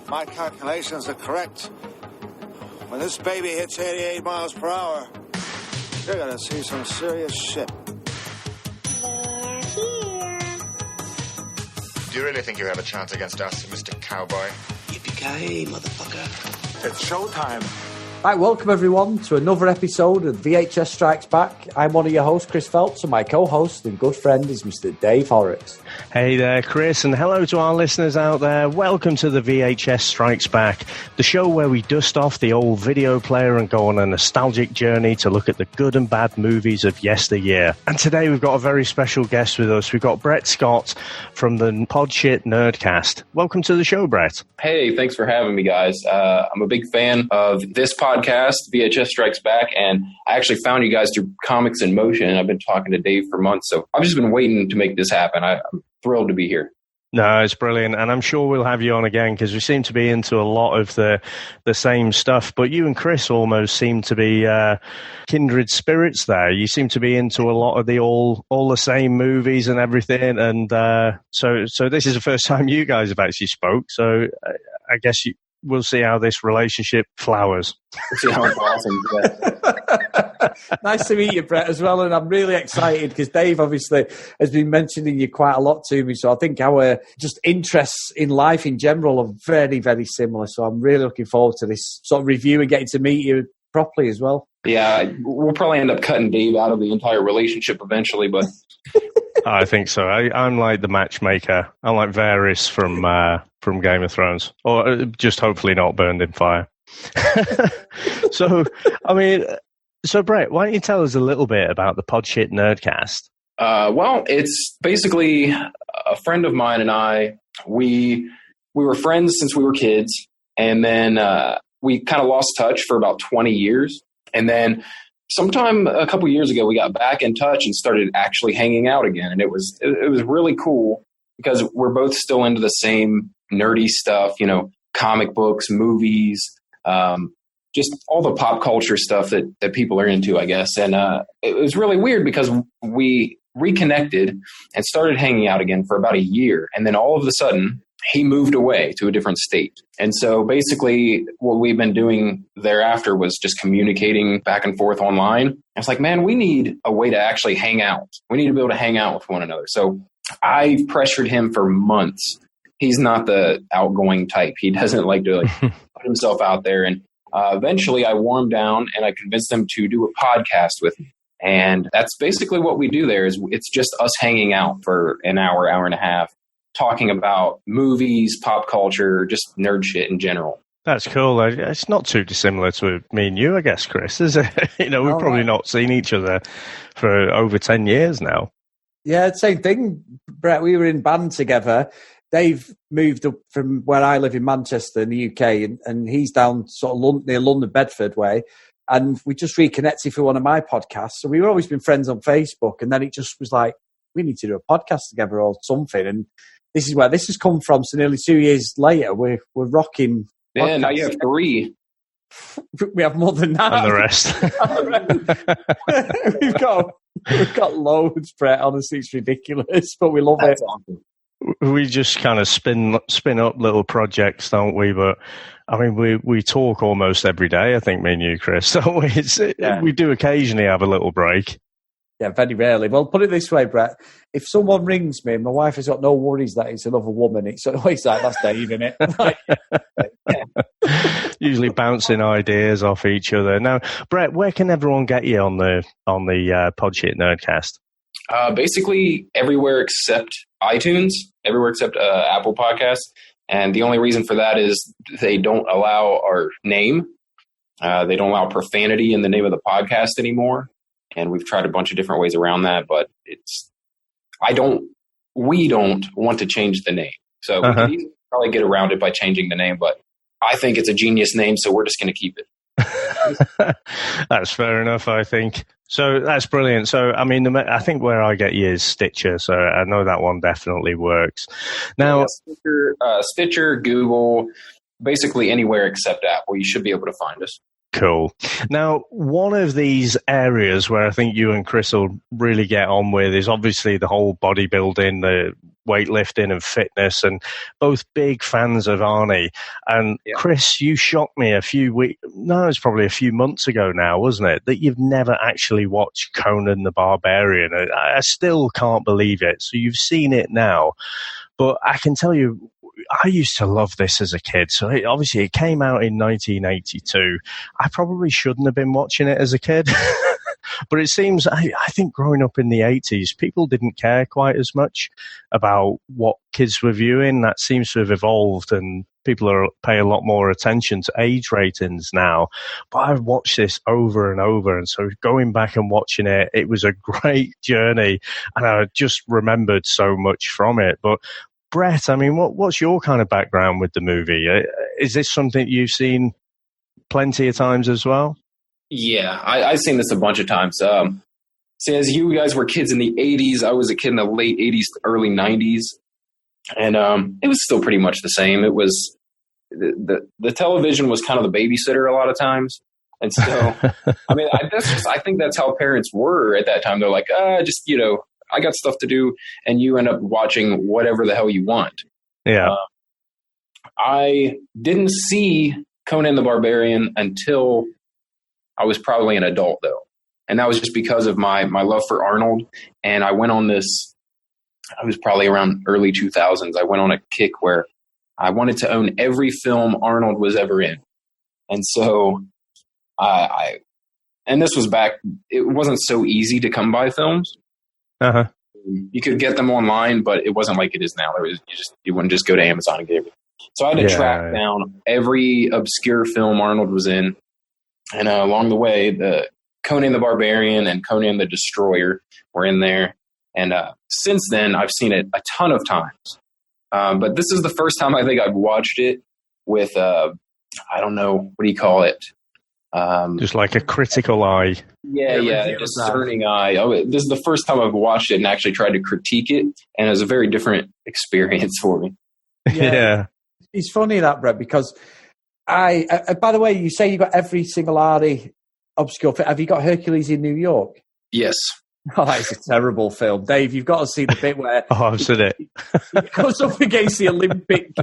my calculations are correct, when this baby hits 88 miles per hour, you're gonna see some serious shit. They're here. Do you really think you have a chance against us, Mr. Cowboy? Yippee-ki-yay, motherfucker. It's showtime. Right, welcome everyone to another episode of VHS Strikes Back. I'm one of your hosts, Chris Phelps, and my co-host and good friend is Mr. Dave Horrocks. Hey there, Chris, and hello to our listeners out there. Welcome to the VHS Strikes Back, the show where we dust off the old video player and go on a nostalgic journey to look at the good and bad movies of yesteryear. And today we've got a very special guest with us. We've got Brett Scott from the Podshit Nerdcast. Welcome to the show, Brett. Hey, thanks for having me, guys. I'm a big fan of this podcast, VHS Strikes Back, and I actually found you guys through Comics in Motion, and I've been talking to Dave for months, so I've just been waiting to make this happen. I'm thrilled to be here. No, it's brilliant, and I'm sure we'll have you on again because we seem to be into a lot of the same stuff, but you and Chris almost seem to be kindred spirits there. You seem to be into a lot of the all the same movies and everything, and so this is the first time you guys have actually spoke, so I guess we'll see how this relationship flowers. See how it blossoms. Yeah. Nice to meet you, Brett, as well. And I'm really excited because Dave obviously has been mentioning you quite a lot to me. So I think our just interests in life in general are very, very similar. So I'm really looking forward to this sort of review and getting to meet you properly as well. Yeah, we'll probably end up cutting Dave out of the entire relationship eventually, but... I think so. I'm like the matchmaker. I'm like Varys from Game of Thrones, or just hopefully not burned in fire. So Brett, why don't you tell us a little bit about the Podshit Nerdcast? Well, it's basically a friend of mine and I. We were friends since we were kids, and then we kind of lost touch for about 20 years, and then sometime a couple years ago, we got back in touch and started actually hanging out again. And it was really cool because we're both still into the same nerdy stuff, comic books, movies, just all the pop culture stuff that people are into, I guess. And it was really weird because we reconnected and started hanging out again for about a year. And then all of a sudden, he moved away to a different state. And so basically what we've been doing thereafter was just communicating back and forth online. I was like, man, we need a way to actually hang out. We need to be able to hang out with one another. So I pressured him for months. He's not the outgoing type. He doesn't like to put himself out there. And eventually I wore him down and I convinced him to do a podcast with me. And that's basically what we do there is it's just us hanging out for an hour, hour and a half, talking about movies, pop culture, just nerd shit in general. That's cool. It's not too dissimilar to me and you, I guess, Chris, is it? We've probably not seen each other for over 10 years now. Yeah, same thing, Brett. We were in band together. Dave moved up from where I live in Manchester in the UK, and he's down sort of near London, Bedford way. And we just reconnected for one of my podcasts. So we've always been friends on Facebook. And then it just was like, we need to do a podcast together or something. And this is where this has come from. So nearly 2 years later, we're rocking. Yeah, now you have 3. We have more than that. And the rest. we've got loads, Brett. Honestly, it's ridiculous, but we love it. Awesome. We just kind of spin up little projects, don't we? But I mean, we talk almost every day. I think me and you, Chris. So we do occasionally have a little break. Yeah, very rarely. Well, put it this way, Brett. If someone rings me and my wife has got no worries that it's another woman, it's always like, that's Dave, isn't it? Usually bouncing ideas off each other. Now, Brett, where can everyone get you on the Podshit Nerdcast? Basically everywhere except iTunes, everywhere except Apple Podcasts. And the only reason for that is they don't allow our name. They don't allow profanity in the name of the podcast anymore. And we've tried a bunch of different ways around that, but we don't want to change the name. So we can easily probably get around it by changing the name, but I think it's a genius name, so we're just going to keep it. That's fair enough, I think. So that's brilliant. So, I mean, I think where I get you is Stitcher, so I know that one definitely works. Now, Stitcher, Google, basically anywhere except Apple, you should be able to find us. Cool. Now, one of these areas where I think you and Chris will really get on with is obviously the whole bodybuilding, the weightlifting and fitness, and both big fans of Arnie. And Chris, you shocked me it's probably a few months ago now, wasn't it, that you've never actually watched Conan the Barbarian. I still can't believe it. So you've seen it now. But I can tell you, I used to love this as a kid. So obviously it came out in 1982. I probably shouldn't have been watching it as a kid. But it seems, I think growing up in the 80s, people didn't care quite as much about what kids were viewing. That seems to have evolved, and people pay a lot more attention to age ratings now. But I've watched this over and over, and so going back and watching it, it was a great journey, and I just remembered so much from it. But Brett, I mean, what's your kind of background with the movie? Is this something you've seen plenty of times as well? Yeah, I've seen this a bunch of times. See, as you guys were kids in the 80s, I was a kid in the late 80s, early 90s. And it was still pretty much the same. It was the television was kind of the babysitter a lot of times. And so, I mean, I think that's how parents were at that time. They're like, just, I got stuff to do. And you end up watching whatever the hell you want. Yeah. I didn't see Conan the Barbarian until I was probably an adult, though. And that was just because of my love for Arnold. And I went on this, I was probably around early 2000s. I went on a kick where I wanted to own every film Arnold was ever in. And so and this was back, it wasn't so easy to come by films. Uh-huh. You could get them online, but it wasn't like it is now. You wouldn't just go to Amazon and get it. So I had to track down every obscure film Arnold was in. And along the way, the Conan the Barbarian and Conan the Destroyer were in there. And since then, I've seen it a ton of times. But this is the first time I think I've watched it with, I don't know, what do you call it? Just like a critical eye. Yeah, discerning eye. This is the first time I've watched it and actually tried to critique it. And it was a very different experience for me. Yeah. It's funny that, Brett, because by the way, you say you got every single Arnie obscure film. Have you got Hercules in New York? Yes. Oh, that is a terrible film. Dave, you've got to see the bit where I've seen it. He goes up against the Olympic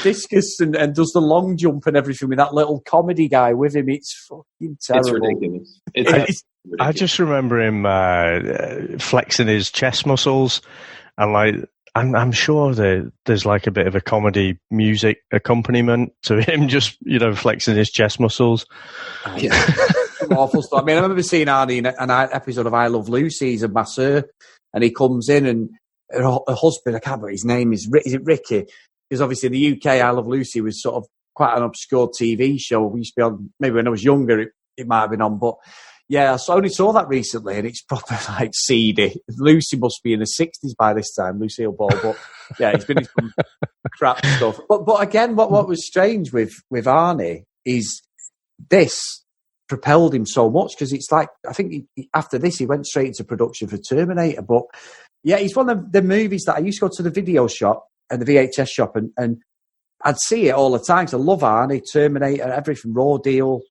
discus and does the long jump and everything with that little comedy guy with him. It's fucking terrible. It's ridiculous. It's ridiculous. I just remember him flexing his chest muscles, and I'm sure there's like a bit of a comedy music accompaniment to him just, flexing his chest muscles. Yeah. Awful stuff. I mean, I remember seeing Arnie in an episode of I Love Lucy. He's a masseur, and he comes in, and her husband, I can't remember his name, is it Ricky? Because obviously in the UK, I Love Lucy was sort of quite an obscure TV show. We used to be on, maybe when I was younger, it might have been on, but yeah, I only saw that recently, and it's proper seedy. Lucy must be in the 60s by this time, Lucille Ball, but yeah, it's been some crap stuff. But again, what was strange with Arnie is this propelled him so much, because it's like, I think after this he went straight into production for Terminator. But yeah, he's one of the movies that I used to go to the video shop and the VHS shop and I'd see it all the time. So I love Arnie, Terminator, everything, Raw Deal,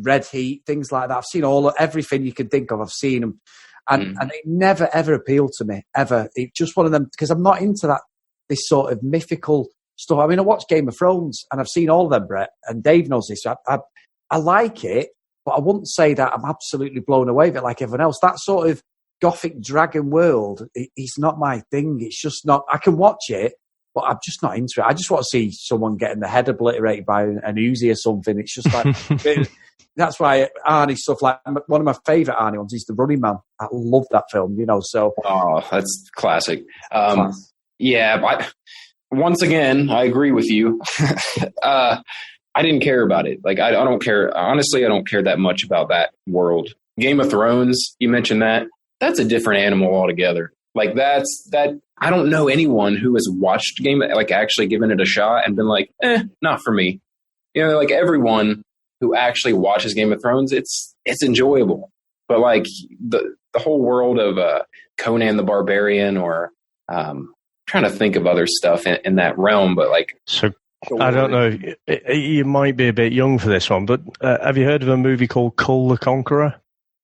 Red Heat, things like that. I've seen everything you can think of. I've seen them, and it never ever appealed to me ever. It's just one of them, because I'm not into this sort of mythical stuff. I mean, I watch Game of Thrones and I've seen all of them, Brett, and Dave knows this. I like it, but I wouldn't say that I'm absolutely blown away with it like everyone else. That sort of gothic dragon world is not my thing. It's just not. I can watch it, but I'm just not into it. I just want to see someone getting their head obliterated by an Uzi or something. It's just like that's why Arnie stuff, like one of my favourite Arnie ones is The Running Man. I love that film, So that's classic. Yeah, once again, I agree with you. I didn't care about it. Like, I don't care. Honestly, I don't care that much about that world. Game of Thrones, you mentioned that. That's a different animal altogether. Like, that. I don't know anyone who has watched actually given it a shot and been like, not for me. Like everyone who actually watches Game of Thrones, it's enjoyable. But like the whole world of Conan the Barbarian, or trying to think of other stuff in that realm, but like. So I don't know. You might be a bit young for this one, but have you heard of a movie called Kull the Conqueror?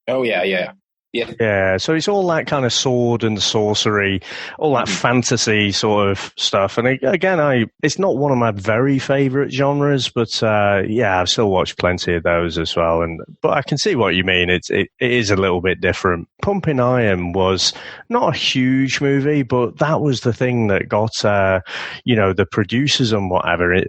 Oh, yeah. Yeah, so it's all that kind of sword and sorcery, all that fantasy sort of stuff. And again, it's not one of my very favourite genres, but I've still watched plenty of those as well. But I can see what you mean. It is a little bit different. Pumping Iron was not a huge movie, but that was the thing that got the producers and whatever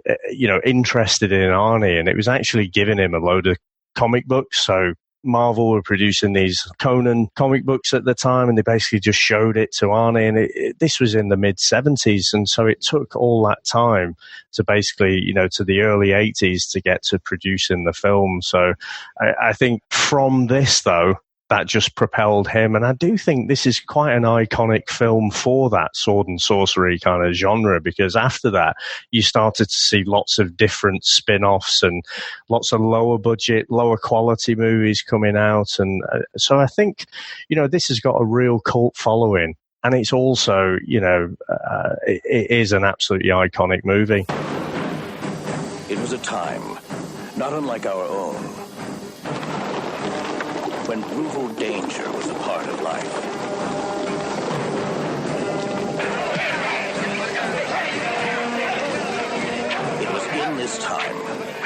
interested in Arnie, and it was actually giving him a load of comic books. So Marvel were producing these Conan comic books at the time, and they basically just showed it to Arnie. And this was in the mid-70s, and so it took all that time to basically, to the early 80s to get to producing the film. So I think from this, though, that just propelled him. And I do think this is quite an iconic film for that sword and sorcery kind of genre, because after that, you started to see lots of different spin-offs and lots of lower budget, lower quality movies coming out. And so I think, this has got a real cult following. And it's also, it is an absolutely iconic movie. It was a time not unlike our own, when brutal danger was a part of life. It was in this time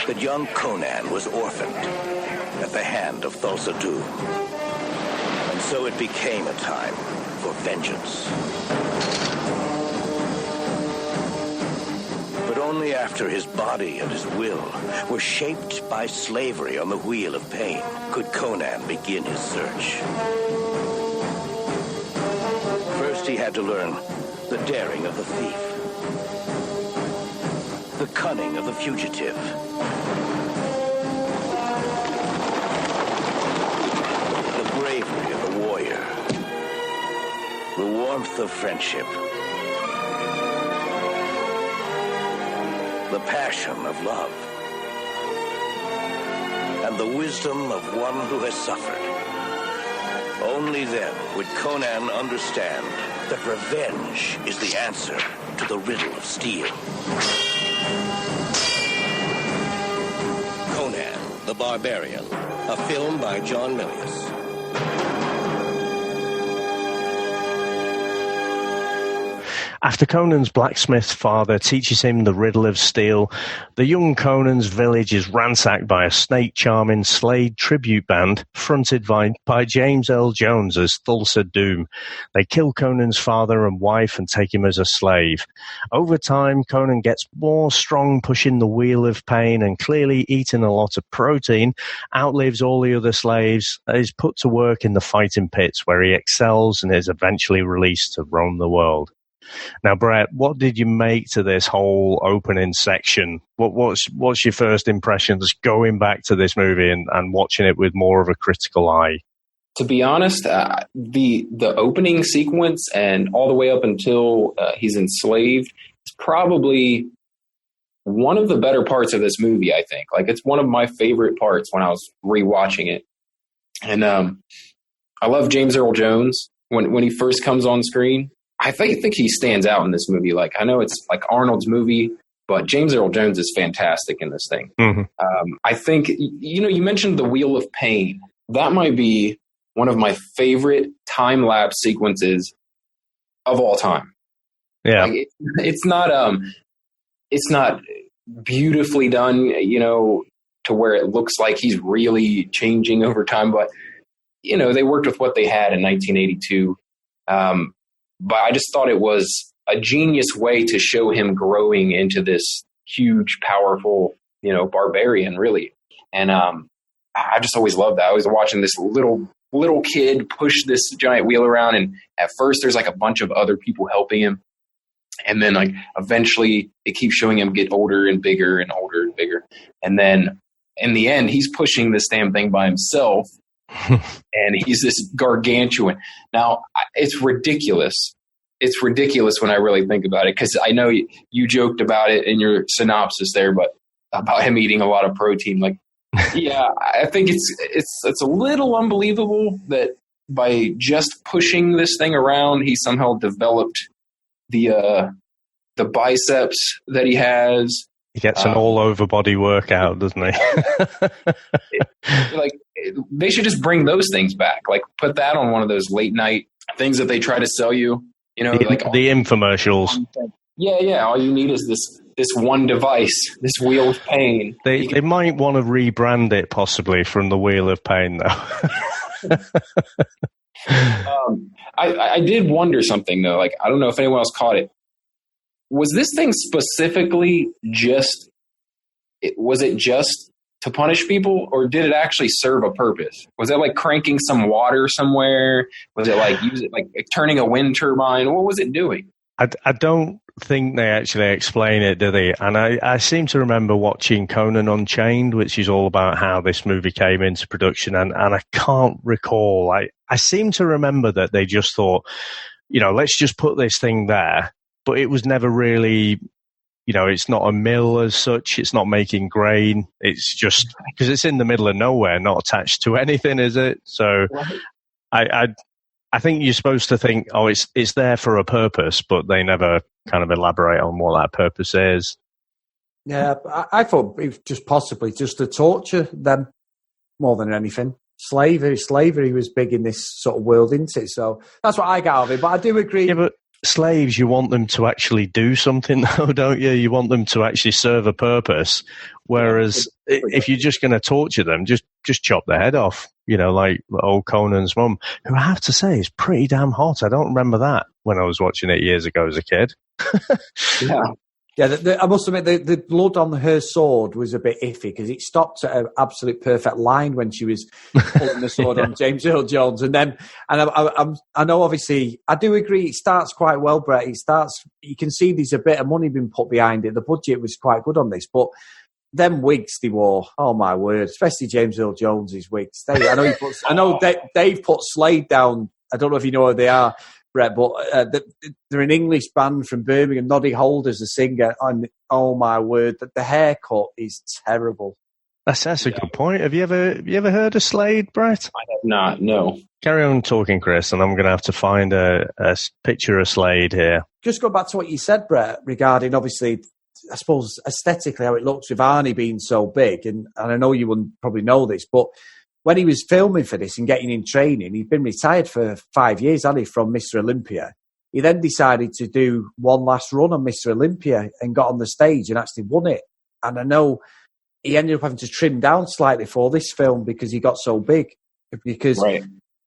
that young Conan was orphaned at the hand of Thulsa Doom. And so it became a time for vengeance. But only after his body and his will were shaped by slavery on the wheel of pain could Conan begin his search. First, he had to learn the daring of the thief, the cunning of the fugitive, the bravery of the warrior, the warmth of friendship, the passion of love, and the wisdom of one who has suffered. Only then would Conan understand that revenge is the answer to the riddle of steel. Conan the Barbarian, a film by John Milius. After Conan's blacksmith father teaches him the riddle of steel, the young Conan's village is ransacked by a snake-charming Slade tribute band fronted by James Earl Jones as Thulsa Doom. They kill Conan's father and wife and take him as a slave. Over time, Conan gets more strong, pushing the wheel of pain, and clearly eating a lot of protein, outlives all the other slaves, is put to work in the fighting pits where he excels and is eventually released to roam the world. Now, Brett, what did you make to this whole opening section? What's your first impressions going back to this movie and watching it with more of a critical eye? To be honest, the opening sequence and all the way up until he's enslaved is probably one of the better parts of this movie, I think. Like, it's one of my favorite parts when I was rewatching it. And I love James Earl Jones when he first comes on screen. I think he stands out in this movie. Like, I know it's like Arnold's movie, but James Earl Jones is fantastic in this thing. Mm-hmm. I think, you mentioned the Wheel of Pain. That might be one of my favorite time-lapse sequences of all time. Yeah. Like, it's not beautifully done, to where it looks like he's really changing over time, but, they worked with what they had in 1982. But I just thought it was a genius way to show him growing into this huge, powerful, barbarian, really. And I just always loved that. I was watching this little kid push this giant wheel around, and at first there's like a bunch of other people helping him. And then like eventually it keeps showing him get older and bigger and older and bigger. And then in the end, he's pushing this damn thing by himself. And he's this gargantuan. Now, it's ridiculous. It's ridiculous when I really think about it, because I know you joked about it in your synopsis there, but about him eating a lot of protein. Like, yeah, I think it's a little unbelievable that by just pushing this thing around, he somehow developed the biceps that he has, He gets an all-over body workout, doesn't he? Like, they should just bring those things back. Like, put that on one of those late-night things that they try to sell you. You know, like the infomercials. Yeah. All you need is this one device, this wheel of pain. They might want to rebrand it possibly from the Wheel of Pain, though. I did wonder something, though. Like, I don't know if anyone else caught it. Was this thing specifically just to punish people, or did it actually serve a purpose? Was it like cranking some water somewhere? Was it like turning a wind turbine? What was it doing? I don't think they actually explain it, do they? And I seem to remember watching Conan Unchained, which is all about how this movie came into production, and I can't recall. I seem to remember that they just thought, let's just put this thing there. But it was never really, it's not a mill as such. It's not making grain. It's just because it's in the middle of nowhere, not attached to anything, is it? So I think you're supposed to think, it's there for a purpose, but they never kind of elaborate on what that purpose is. Yeah, I thought it was just possibly just to torture them more than anything. Slavery was big in this sort of world, isn't it? So that's what I got out of it. But I do agree. Yeah, but slaves, you want them to actually do something, though, don't you? You want them to actually serve a purpose. Whereas if you're just going to torture them, just chop their head off. Like old Conan's mum, who I have to say is pretty damn hot. I don't remember that when I was watching it years ago as a kid. Yeah, I must admit, the blood on her sword was a bit iffy because it stopped at an absolute perfect line when she was pulling the sword on James Earl Jones. And then, I know, obviously, I do agree it starts quite well, Brett. You can see there's a bit of money being put behind it. The budget was quite good on this, but them wigs they wore, oh my word, especially James Earl Jones's wigs. I know Dave put Slade down. I don't know if you know who they are, Brett, but they're an English band from Birmingham. Noddy Holder's the singer, and oh my word, the haircut is terrible. That's a good point. Have you ever heard of Slade, Brett? I have not. No. Carry on talking, Chris, and I'm going to have to find a picture of Slade here. Just go back to what you said, Brett, regarding obviously, I suppose aesthetically how it looks with Arnie being so big, and I know you wouldn't probably know this, but when he was filming for this and getting in training, he'd been retired for 5 years, hadn't he, from Mr. Olympia. He then decided to do one last run on Mr. Olympia and got on the stage and actually won it. And I know he ended up having to trim down slightly for this film because he got so big. Because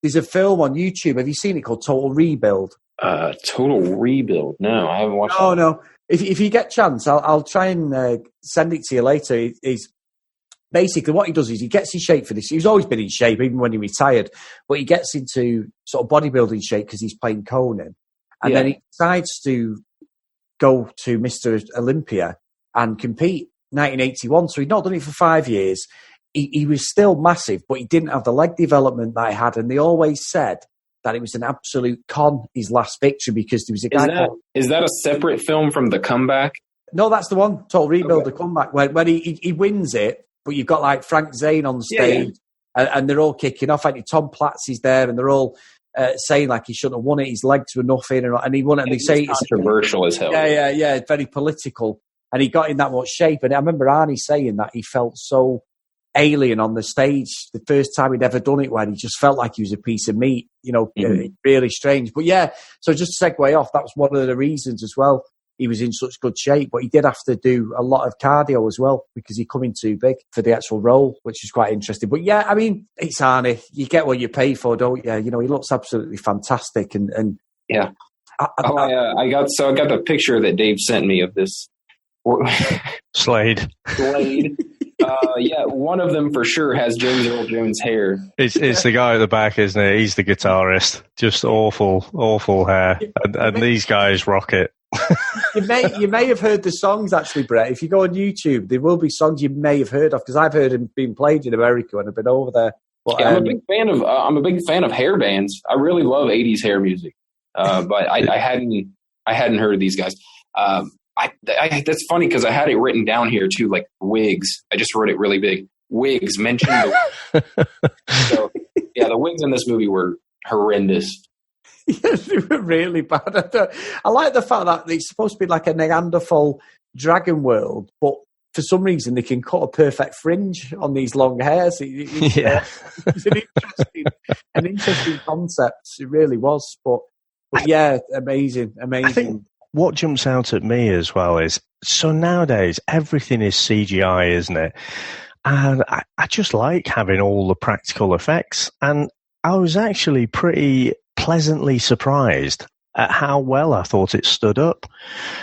there's a film on YouTube, have you seen it, called Total Rebuild? Total Rebuild? No, I haven't watched that. No. If you get a chance, I'll try and send it to you later. He's basically, what he does is he gets in shape for this. He's always been in shape, even when he retired. But he gets into sort of bodybuilding shape because he's playing Conan. And then he decides to go to Mr. Olympia and compete 1981. So he'd not done it for 5 years. He was still massive, but he didn't have the leg development that he had. And they always said that it was an absolute con, his last victory, because there was a guy Is that a separate film from The Comeback? No, that's the one, Total Rebuild, The Comeback, when he wins it, but you've got like Frank Zane on stage, and they're all kicking off. Like Tom Platz is there, and they're all saying like he shouldn't have won it. His legs were nothing, and he won it. And they say it's controversial as hell. Yeah, very political. And he got in that much shape. And I remember Arnie saying that he felt so alien on the stage the first time he'd ever done it, where he just felt like he was a piece of meat. Really strange. But yeah, so just to segue off, that was one of the reasons as well. He was in such good shape, but he did have to do a lot of cardio as well because he come in too big for the actual role, which is quite interesting. But yeah, I mean, it's Arnie. You get what you pay for, don't you? He looks absolutely fantastic. And yeah, I got the picture that Dave sent me of this Slade. Yeah, one of them for sure has James Earl Jones hair. It's the guy at the back, isn't it? He's the guitarist. Just awful hair, and these guys rock it. You may have heard the songs actually, Brett. If you go on YouTube, there will be songs you may have heard of because I've heard them being played in America when I've been over there. But, I'm a big fan of hair bands. I really love '80s hair music, but I hadn't heard of these guys. That's funny because I had it written down here too, like wigs. I just wrote it really big. Wigs mentioned. So yeah, the wigs in this movie were horrendous. Yes, they were really bad. I like the fact that it's supposed to be like a Neanderthal dragon world, but for some reason, they can cut a perfect fringe on these long hairs. It's an interesting concept. It really was. But yeah, amazing. I think what jumps out at me as well is, so nowadays, everything is CGI, isn't it? And I just like having all the practical effects. And I was actually pretty pleasantly surprised at how well I thought it stood up,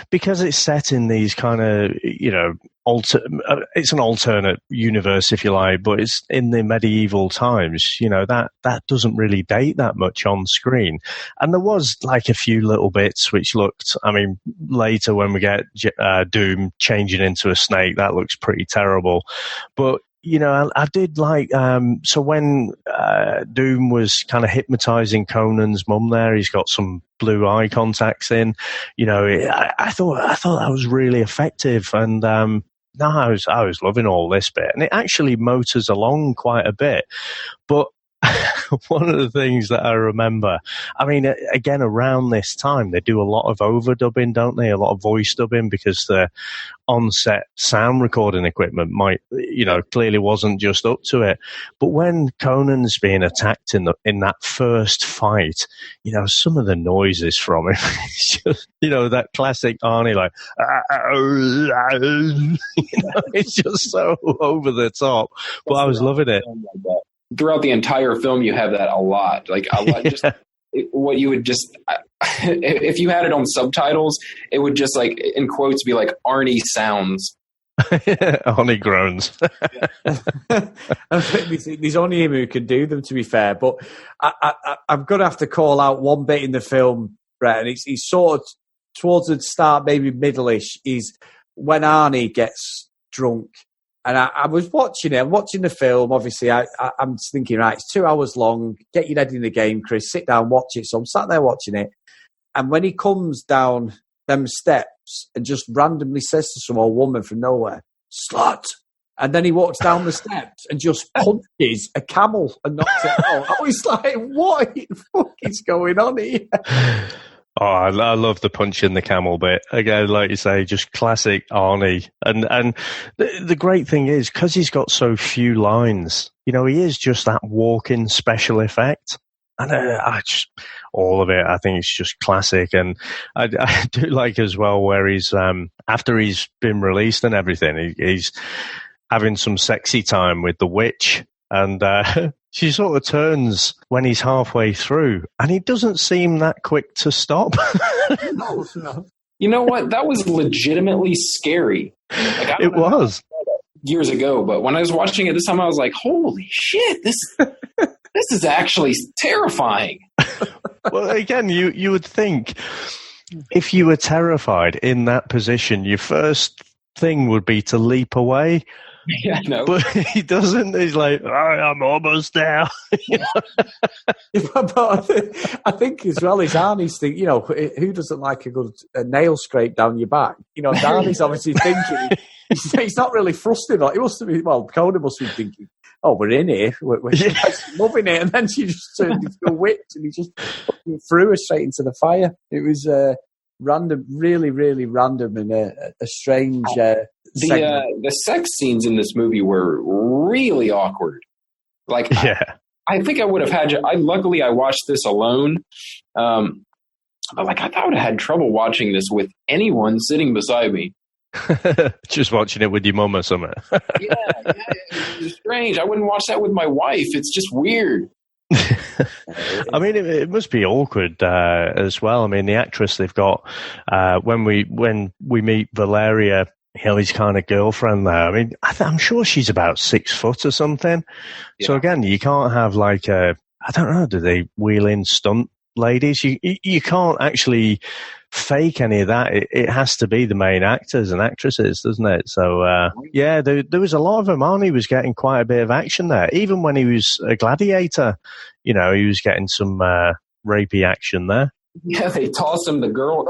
because it's set in these kind of, it's an alternate universe, if you like, but it's in the medieval times. That doesn't really date that much on screen. And there was like a few little bits which looked, later when we get Doom changing into a snake, that looks pretty terrible. But I did like, so when Doom was kind of hypnotizing Conan's mum there, he's got some blue eye contacts in, I thought that was really effective. And, I was loving all this bit, and it actually motors along quite a bit. But one of the things that I remember, again, around this time, they do a lot of overdubbing, don't they? A lot of voice dubbing, because the on-set sound recording equipment clearly wasn't just up to it. But when Conan's being attacked in that first fight, some of the noises from him, it's just, that classic Arnie, like, it's just so over the top. But I was loving it. Throughout the entire film, you have that a lot. Like, a lot. Just what you would just, if you had it on subtitles, it would just, like, in quotes, be like Arnie sounds. Arnie groans. There's only him who can do them, to be fair. But I'm going to have to call out one bit in the film, Brett, and he's sort of towards the start, maybe middle-ish, is when Arnie gets drunk. And I was watching it. I'm watching the film. Obviously, I'm thinking, right, it's 2 hours long. Get your head in the game, Chris. Sit down, watch it. So I'm sat there watching it. And when he comes down them steps and just randomly says to some old woman from nowhere, "Slut," and then he walks down the steps and just punches a camel and knocks it out. I was like, what the fuck is going on here? Oh, I love the punch in the camel bit. Again, like you say, just classic Arnie. And the great thing is, because he's got so few lines, he is just that walking special effect. And all of it, I think it's just classic. And I do like as well where he's, after he's been released and everything, he's having some sexy time with the witch. And she sort of turns when he's halfway through, and he doesn't seem that quick to stop. No. You know what? That was legitimately scary. Like, it was. Years ago, but when I was watching it this time, I was like, holy shit, this is actually terrifying. Well, again, you would think if you were terrified in that position, your first thing would be to leap away. Yeah, no. But he doesn't. He's like, I'm almost there. But I think as well as Arnie's thinking, who doesn't like a good nail scrape down your back? Arnie's obviously thinking, he's not really frustrated. He must have been, Conan must be thinking, oh, we're in here. We're loving it. And then she just turned into a witch and he just threw her straight into the fire. It was random, really, really random, and a strange the sex scenes in this movie were really awkward. Like, yeah. I think I would have had. Luckily, I watched this alone. But I thought I would have had trouble watching this with anyone sitting beside me. Just watching it with your mum or something. Yeah, it's strange. I wouldn't watch that with my wife. It's just weird. It must be awkward as well. The actress they've got when we meet Valeria, his kind of girlfriend there. I'm sure she's about 6 foot or something. Yeah. So again, you can't have like I don't know, do they wheel in stunt ladies? You can't actually fake any of that. It has to be the main actors and actresses, doesn't it? So there was a lot of them. Arnie was getting quite a bit of action there. Even when he was a gladiator, he was getting some rapey action there. Yeah, they tossed him the girl.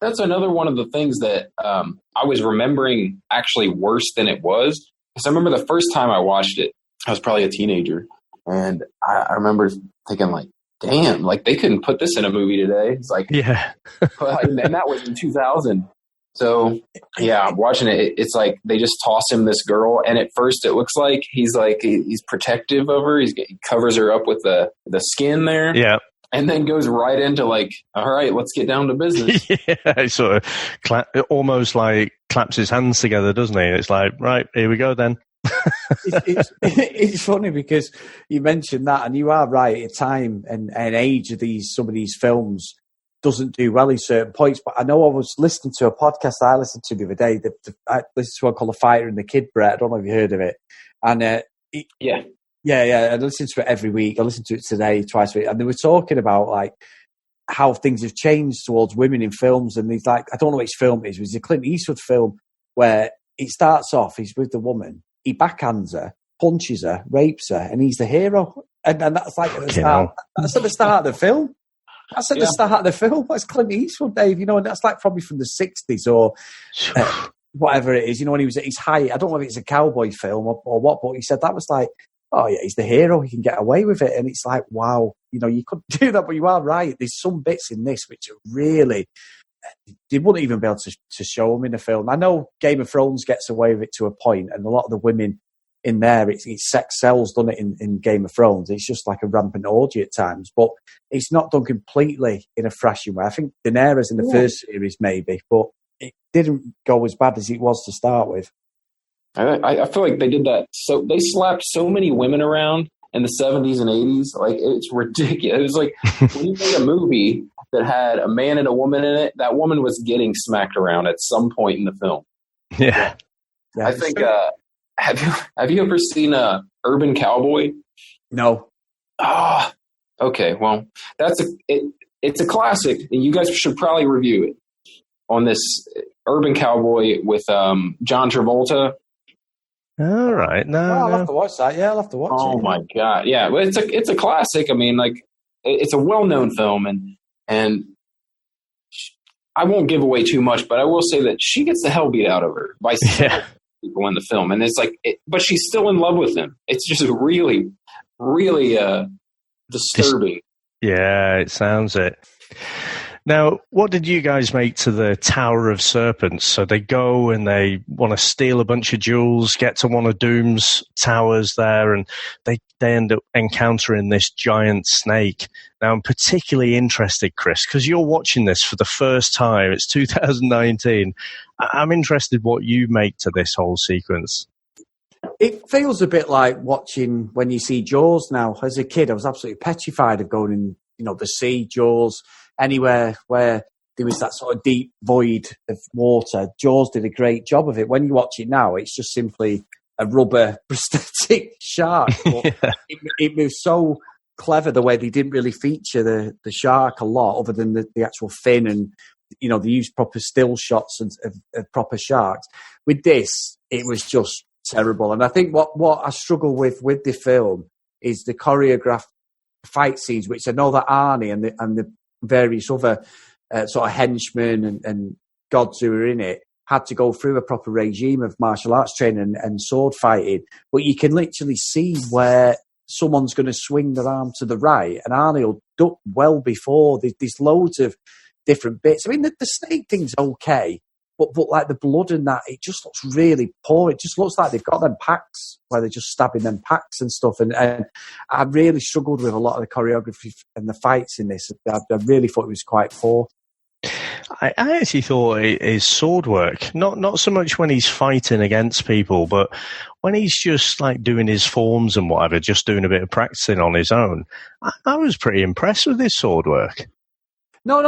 That's another one of the things that I was remembering actually worse than it was. Because I remember the first time I watched it, I was probably a teenager, and I remember thinking like, damn, like they couldn't put this in a movie today. It's like, yeah. And that was in 2000. So, yeah, I'm watching it. It's like they just toss him this girl, and at first it looks like he's protective of her. He covers her up with the skin there. Yeah. And then goes right into like, all right, let's get down to business. Yeah, he sort of almost like claps his hands together, doesn't he? It's like, right, here we go then. It's funny because you mentioned that, and you are right. At time and age of some of these films doesn't do well in certain points. But I know I was listening to a podcast I listened to the other day. I listened to one called "The Fighter and the Kid," Brett. I don't know if you heard of it. And yeah. I listen to it every week. I listen to it today twice a week, and they were talking about like how things have changed towards women in films. And he's like, I don't know which film it was a Clint Eastwood film where it starts off. He's with the woman. He backhands her, punches her, rapes her, and he's the hero. And that's like at the start. That's at the start of the film. That's at the start of the film. That's Clint Eastwood, Dave. You know, and that's like probably from the 60s or whatever it is. You know, when he was at his height. I don't know if it's a cowboy film or what, but he said that was like, oh yeah, he's the hero. He can get away with it. And it's like, wow, you know, you couldn't do that, but you are right. There's some bits in this which are really, they wouldn't even be able to show them in a film. I know Game of Thrones gets away with it to a point, and a lot of the women in there, it's sex sells, done it in Game of Thrones. It's just like a rampant orgy at times, but it's not done completely in a thrashing way. I think Daenerys in the first series maybe, but it didn't go as bad as it was to start with. I feel like they did that. So they slapped so many women around in the 70s and 80s. Like, it's ridiculous. It was like when you made a movie that had a man and a woman in it, that woman was getting smacked around at some point in the film. Yeah. I think, have you ever seen Urban Cowboy? No. Ah, okay. Well, it's a classic, and you guys should probably review it on this Urban Cowboy with John Travolta. All right. No, I'll have to watch that. Yeah, I'll have to watch it. Oh my God. Yeah. Well, it's a classic. I mean, like, it's a well-known film, and I won't give away too much, but I will say that she gets the hell beat out of her by people in the film. And it's like, but she's still in love with him. It's just really, really disturbing. Yeah, it sounds it. Now, what did you guys make to the Tower of Serpents? So they go and they want to steal a bunch of jewels, get to one of Doom's towers there, and they end up encountering this giant snake. Now, I'm particularly interested, Chris, because you're watching this for the first time. It's 2019. I'm interested what you make to this whole sequence. It feels a bit like watching when you see Jaws now. As a kid, I was absolutely petrified of going in, the sea, Jaws, anywhere where there was that sort of deep void of water. Jaws did a great job of it. When you watch it now, it's just simply a rubber prosthetic shark. But it was so clever the way they didn't really feature the shark a lot, other than the actual fin, and they used proper still shots of proper sharks. With this, it was just terrible. And I think what I struggle with the film is the choreographed fight scenes, which I know that Arnie and the various other sort of henchmen and gods who are in it had to go through a proper regime of martial arts training and sword fighting. But you can literally see where someone's going to swing their arm to the right, and Arnie will duck well before. There's loads of different bits. I mean, the snake thing's okay, but like the blood and that, it just looks really poor. It just looks like they've got them packs where they're just stabbing them packs and stuff. And I really struggled with a lot of the choreography and the fights in this. I really thought it was quite poor. I actually thought his sword work, not so much when he's fighting against people, but when he's just like doing his forms and whatever, just doing a bit of practicing on his own. I was pretty impressed with his sword work. No.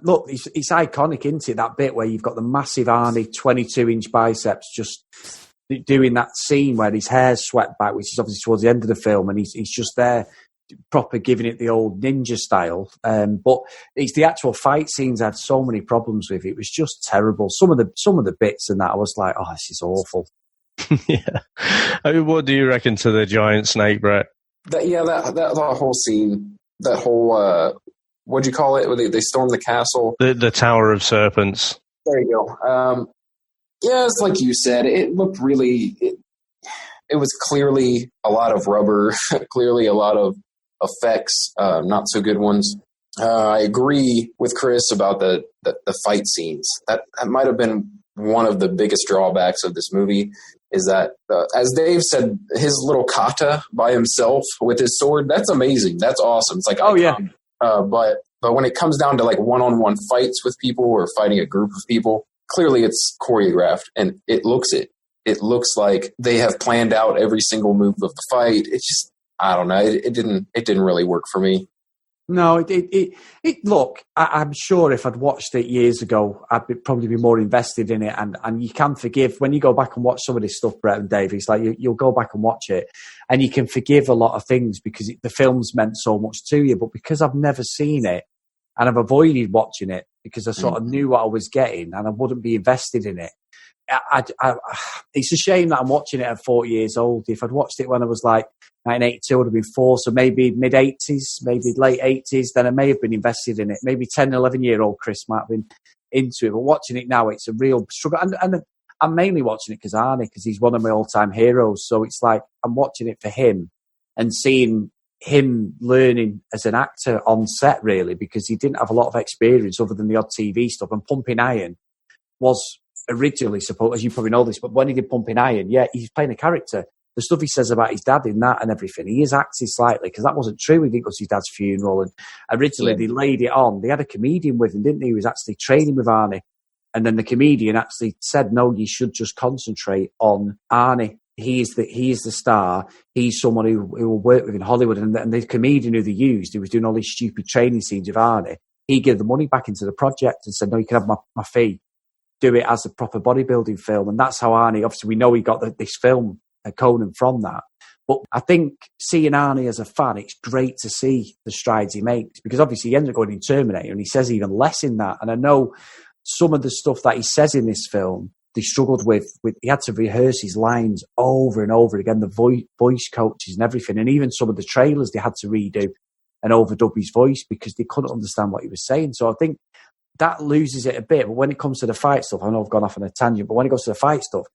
Look, it's iconic, isn't it? That bit where you've got the massive Arnie 22-inch biceps just doing that scene where his hair's swept back, which is obviously towards the end of the film, and he's just there proper giving it the old ninja style. But it's the actual fight scenes I had so many problems with. It was just terrible. Some of the bits in that, I was like, oh, this is awful. Yeah. I mean, what do you reckon to the giant snake, Brett? That whole scene, that whole... what'd you call it? Where they storm the castle? The Tower of Serpents. There you go. It's like you said. It looked really... It was clearly a lot of rubber, clearly a lot of effects, not so good ones. I agree with Chris about the fight scenes. That might have been one of the biggest drawbacks of this movie, is that, as Dave said, his little kata by himself with his sword, that's amazing. That's awesome. It's like, but when it comes down to like one-on-one fights with people or fighting a group of people, clearly it's choreographed, and it looks it. It looks like they have planned out every single move of the fight. It's just, I don't know. It didn't really work for me. No, look, I'm sure if I'd watched it years ago, I'd probably be more invested in it. And you can forgive, when you go back and watch some of this stuff, Brett and Dave, it's like you'll go back and watch it and you can forgive a lot of things because the film's meant so much to you. But because I've never seen it and I've avoided watching it because I sort of knew what I was getting and I wouldn't be invested in it, it's a shame that I'm watching it at 40 years old. If I'd watched it when I was like 1982, I would have been 4, so maybe mid-80s, maybe late 80s, then I may have been invested in it. Maybe 10, 11-year-old Chris might have been into it. But watching it now, it's a real struggle. And I'm mainly watching it because Arnie, because he's one of my all-time heroes. So it's like I'm watching it for him and seeing him learning as an actor on set, really, because he didn't have a lot of experience other than the odd TV stuff. And Pumping Iron was originally supposed, as you probably know this, but when he did Pumping Iron, yeah, he's playing a character. The stuff he says about his dad in that and everything, he is acting slightly, because that wasn't true. He didn't go to his dad's funeral, and originally they laid it on. They had a comedian with him, didn't they? He was actually training with Arnie, and then the comedian actually said, "No, you should just concentrate on Arnie. He is the star. He's someone who will work with in Hollywood." And the comedian who they used, who was doing all these stupid training scenes with Arnie, he gave the money back into the project and said, "No, you can have my fee. Do it as a proper bodybuilding film." And that's how Arnie, obviously we know he got this film, Conan, from that. But I think seeing Arnie as a fan, it's great to see the strides he makes, because obviously he ended up going in Terminator and he says even less in that. And I know some of the stuff that he says in this film, they struggled with he had to rehearse his lines over and over again, the voice coaches and everything. And even some of the trailers they had to redo and overdub his voice because they couldn't understand what he was saying. So I think that loses it a bit. But when it comes to the fight stuff, I know I've gone off on a tangent, but when it goes to the fight stuff,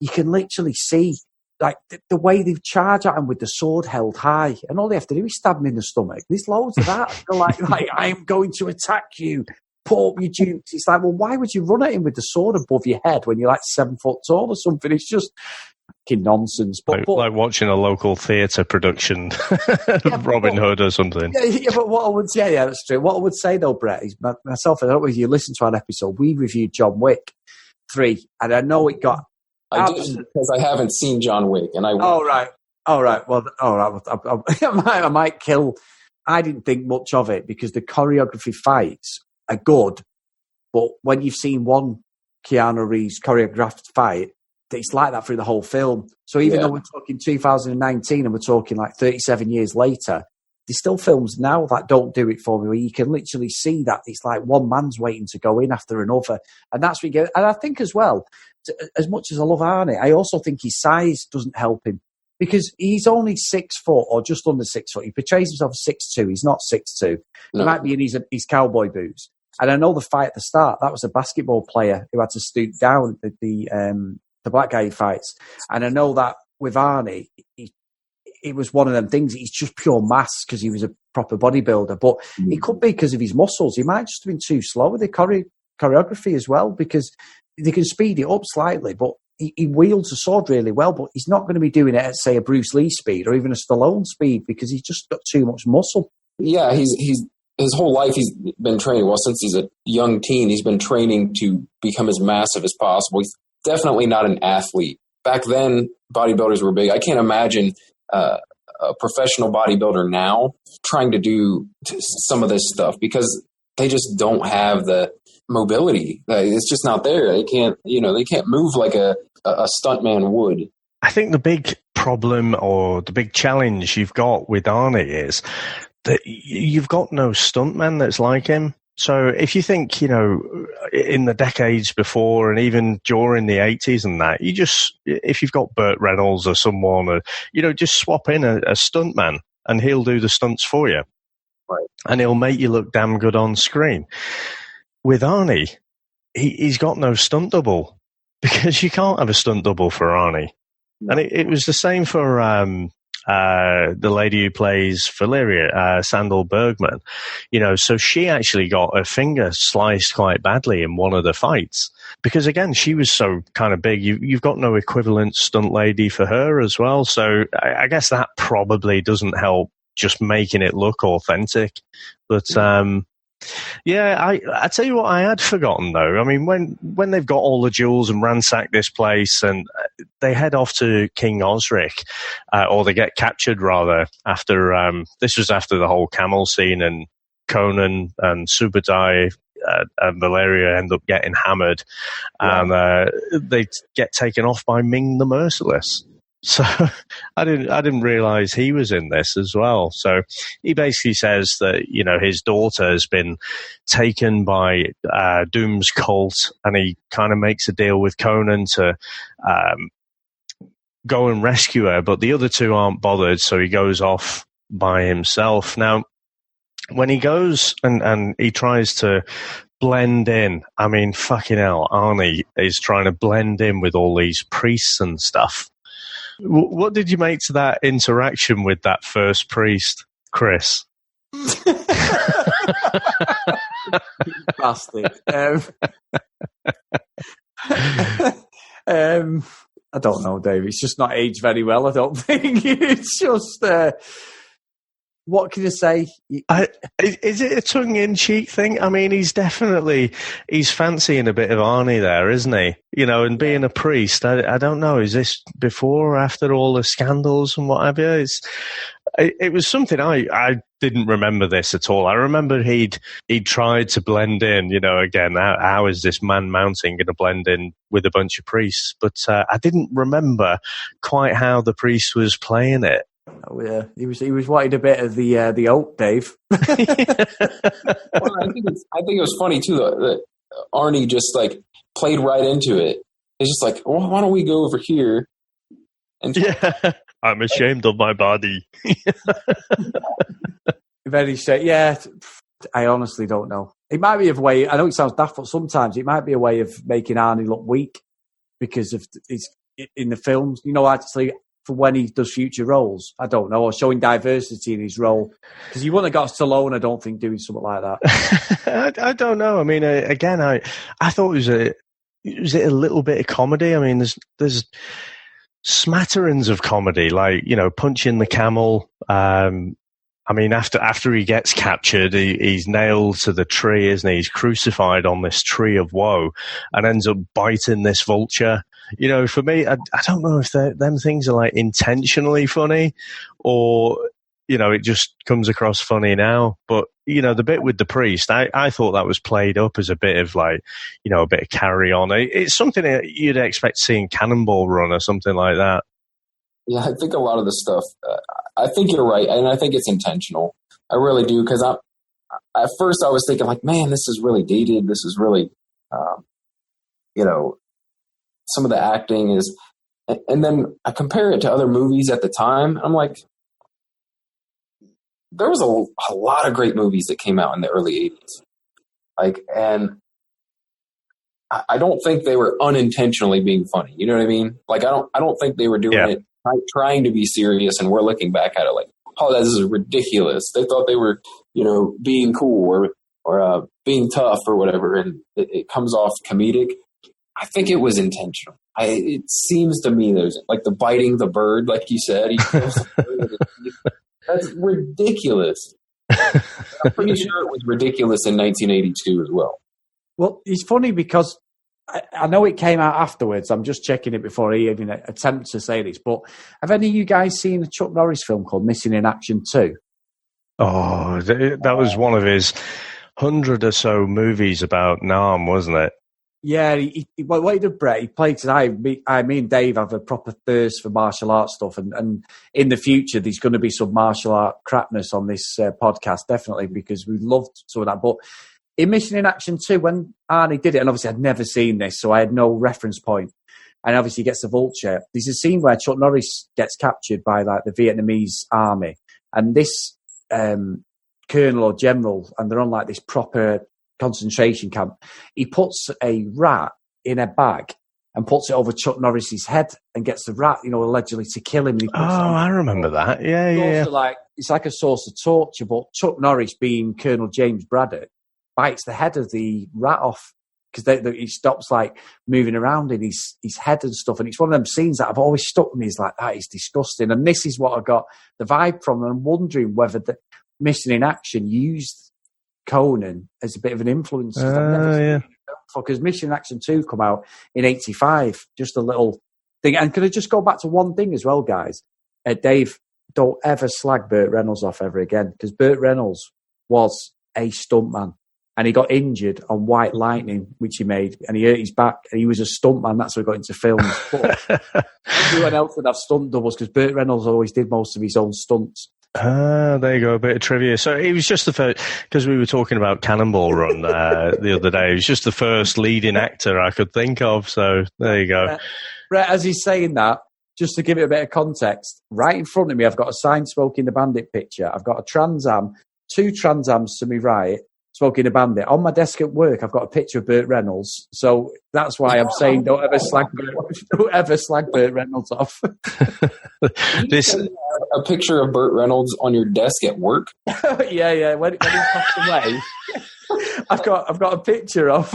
you can literally see like the way they charge at him with the sword held high, and all they have to do is stab him in the stomach. There's loads of that. They're like, I am going to attack you, put up your dukes. It's like, well, why would you run at him with the sword above your head when you're like 7 foot tall or something? It's just fucking nonsense. But like watching a local theatre production of Robin Hood or something. Yeah, but what I would say, yeah, that's true. What I would say though, Brett, is myself, I don't know if you listened to our episode, we reviewed John Wick 3, and I know it got. I didn't, because I haven't seen John Wick, and I. Oh right. Well, all right. I might kill. I didn't think much of it because the choreography fights are good, but when you've seen one Keanu Reeves choreographed fight, it's like that through the whole film. So even though we're talking 2019 and we're talking like 37 years later, there's still films now that don't do it for me, where you can literally see that it's like one man's waiting to go in after another, and that's what you get. And I think as well, as much as I love Arnie, I also think his size doesn't help him, because he's only 6 foot or just under 6 foot. He portrays himself as 6'2". He's not 6'2". No. He might be in his cowboy boots. And I know the fight at the start, that was a basketball player who had to stoop down, the black guy he fights. And I know that with Arnie, it was one of them things. He's just pure mass because he was a proper bodybuilder. But it could be because of his muscles. He might just have been too slow with the choreography as well, because they can speed it up slightly, but he wields a sword really well, but he's not going to be doing it at, say, a Bruce Lee speed or even a Stallone speed, because he's just got too much muscle. Yeah, he's his whole life he's been training. Well, since he's a young teen, he's been training to become as massive as possible. He's definitely not an athlete. Back then, bodybuilders were big. I can't imagine a professional bodybuilder now trying to do some of this stuff, because they just don't have the mobility. It's just not there. They can't move like a stuntman would. I think the big problem or the big challenge you've got with Arnie is that you've got no stuntman that's like him. So if you think, in the decades before and even during the 80s and that, if you've got Burt Reynolds or someone, just swap in a stuntman and he'll do the stunts for you. Right. And he'll make you look damn good on screen. With Arnie, he's got no stunt double, because you can't have a stunt double for Arnie. No. And it was the same for the lady who plays Valeria, Sandal Bergman, so she actually got her finger sliced quite badly in one of the fights. Because again, she was so kind of big. You've got no equivalent stunt lady for her as well. So I guess that probably doesn't help just making it look authentic. But I tell you what, I had forgotten though. I mean, when they've got all the jewels and ransack this place, and they head off to King Osric, or they get captured rather. After this was after the whole camel scene, and Conan and Subadai and Valeria end up getting hammered, and they get taken off by Ming the Merciless. So I didn't realize he was in this as well. So he basically says that, his daughter has been taken by Doom's cult, and he kind of makes a deal with Conan to go and rescue her, but the other two aren't bothered, so he goes off by himself. Now, when he goes and he tries to blend in, I mean, fucking hell, Arnie is trying to blend in with all these priests and stuff. What did you make to that interaction with that first priest, Chris? Bastard. I don't know, Dave. It's just not aged very well, I don't think. It's just... what can you say? Is it a tongue-in-cheek thing? I mean, he's fancying a bit of Arnie there, isn't he? And being a priest, I don't know. Is this before or after all the scandals and what have you? It was something I didn't remember this at all. I remember he'd tried to blend in, again, how is this man mountain going to blend in with a bunch of priests? But I didn't remember quite how the priest was playing it. Oh yeah, he was wanting a bit of the oak, Dave. Well, I think it was funny too that Arnie just like played right into it. It's just like, well, why don't we go over here? And I'm ashamed of my body. Very straight. Yeah, I honestly don't know. It might be a way. I know it sounds daft, but sometimes it might be a way of making Arnie look weak because of it's in the films. Actually. For when he does future roles, I don't know, or showing diversity in his role, because you wouldn't have got Stallone, I don't think, doing something like that. I don't know. I mean, again, I thought was it a little bit of comedy. I mean, there's smatterings of comedy, like punching the camel. I mean, after he gets captured, he's nailed to the tree, isn't he? He's crucified on this tree of woe, and ends up biting this vulture. For me, I don't know if them things are like intentionally funny or, it just comes across funny now. But, the bit with the priest, I thought that was played up as a bit of like, a bit of carry on. It's something that you'd expect to see in Cannonball Run or something like that. Yeah, I think a lot of the stuff, I think you're right. And I think it's intentional. I really do. Because at first I was thinking like, man, this is really dated. This is really, some of the acting is, and then I compare it to other movies at the time. I'm like, there was a lot of great movies that came out in the early 80s. Like, and I don't think they were unintentionally being funny. You know what I mean? Like, I don't think they were doing it trying to be serious. And we're looking back at it like, oh, this is ridiculous. They thought they were, being cool or being tough or whatever. And it comes off comedic. I think it was intentional. It seems to me there's like the biting the bird, like you said. That's ridiculous. I'm pretty sure it was ridiculous in 1982 as well. Well, it's funny because I know it came out afterwards. I'm just checking it before he even attempts to say this. But have any of you guys seen a Chuck Norris film called Missing in Action 2? Oh, that was one of his 100 or so movies about Nam, wasn't it? Yeah, what he did, Brett, he played, because me and Dave have a proper thirst for martial arts stuff, and in the future there's going to be some martial art crapness on this podcast, definitely, because we loved some of that. But in Mission in Action 2, when Arnie did it, and obviously I'd never seen this, so I had no reference point, and obviously he gets the vulture, there's a scene where Chuck Norris gets captured by like the Vietnamese army, and this colonel or general, and they're on like this proper concentration camp, he puts a rat in a bag and puts it over Chuck Norris's head and gets the rat, allegedly to kill him. And he puts I remember that. Yeah. It's like a source of torture, but Chuck Norris, being Colonel James Braddock, bites the head of the rat off because he stops like moving around in his head and stuff. And it's one of them scenes that I've always stuck with me. It's like, that is disgusting. And this is what I got the vibe from. And I'm wondering whether the Missing in Action used Conan as a bit of an influence. Because Mission in Action 2 come out in 85, just a little thing. And can I just go back to one thing as well, guys? Dave, don't ever slag Burt Reynolds off ever again, because Burt Reynolds was a stuntman. And he got injured on White Lightning, which he made, and he hurt his back. And he was a stuntman. That's how he got into films. But everyone else would have stunt doubles because Burt Reynolds always did most of his own stunts. There you go, a bit of trivia. So it was just the first, because we were talking about Cannonball Run the other day. It was just the first leading actor I could think of. So there you go. Brett, as he's saying that, just to give it a bit of context, right in front of me, I've got a signed Smoking the Bandit picture. I've got a Trans Am, 2 Trans Ams to my right, Smoking the Bandit. On my desk at work, I've got a picture of Burt Reynolds. So that's why I'm saying don't ever slag Burt Reynolds off. A picture of Burt Reynolds on your desk at work? Yeah. When he passed away, I've got a picture of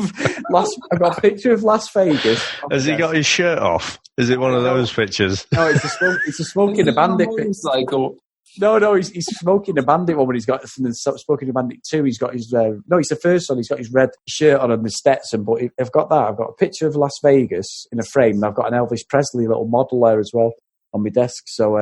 Las Vegas. Has he got his shirt off? Is it one of those pictures? No, it's a Smoking the Bandit motorcycle. No, he's Smoking the Bandit one when he's got Smoking the Bandit 2. He's got his it's the first one. He's got his red shirt on and the Stetson. But I've got that. I've got a picture of Las Vegas in a frame, and I've got an Elvis Presley little model there as well on my desk. So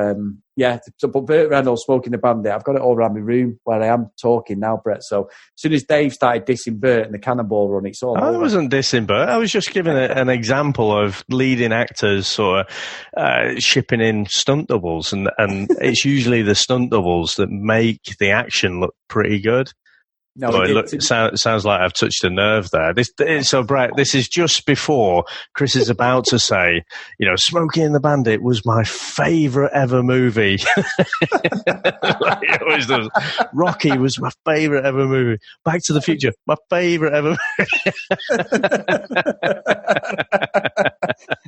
but Burt Reynolds, Smoking the Bandit, I've got it all around my room where I am talking now, Brett. So as soon as Dave started dissing Burt and the Cannonball Run, it's all over. I wasn't dissing Burt. I was just giving an example of leading actors sort of shipping in stunt doubles, and it's usually the stunt doubles that make the action look pretty good. No, it sounds like I've touched a nerve there. So, Brett, this is just before Chris is about to say, Smokey and the Bandit was my favourite ever movie. Like he always does. Rocky was my favourite ever movie. Back to the Future, my favourite ever movie.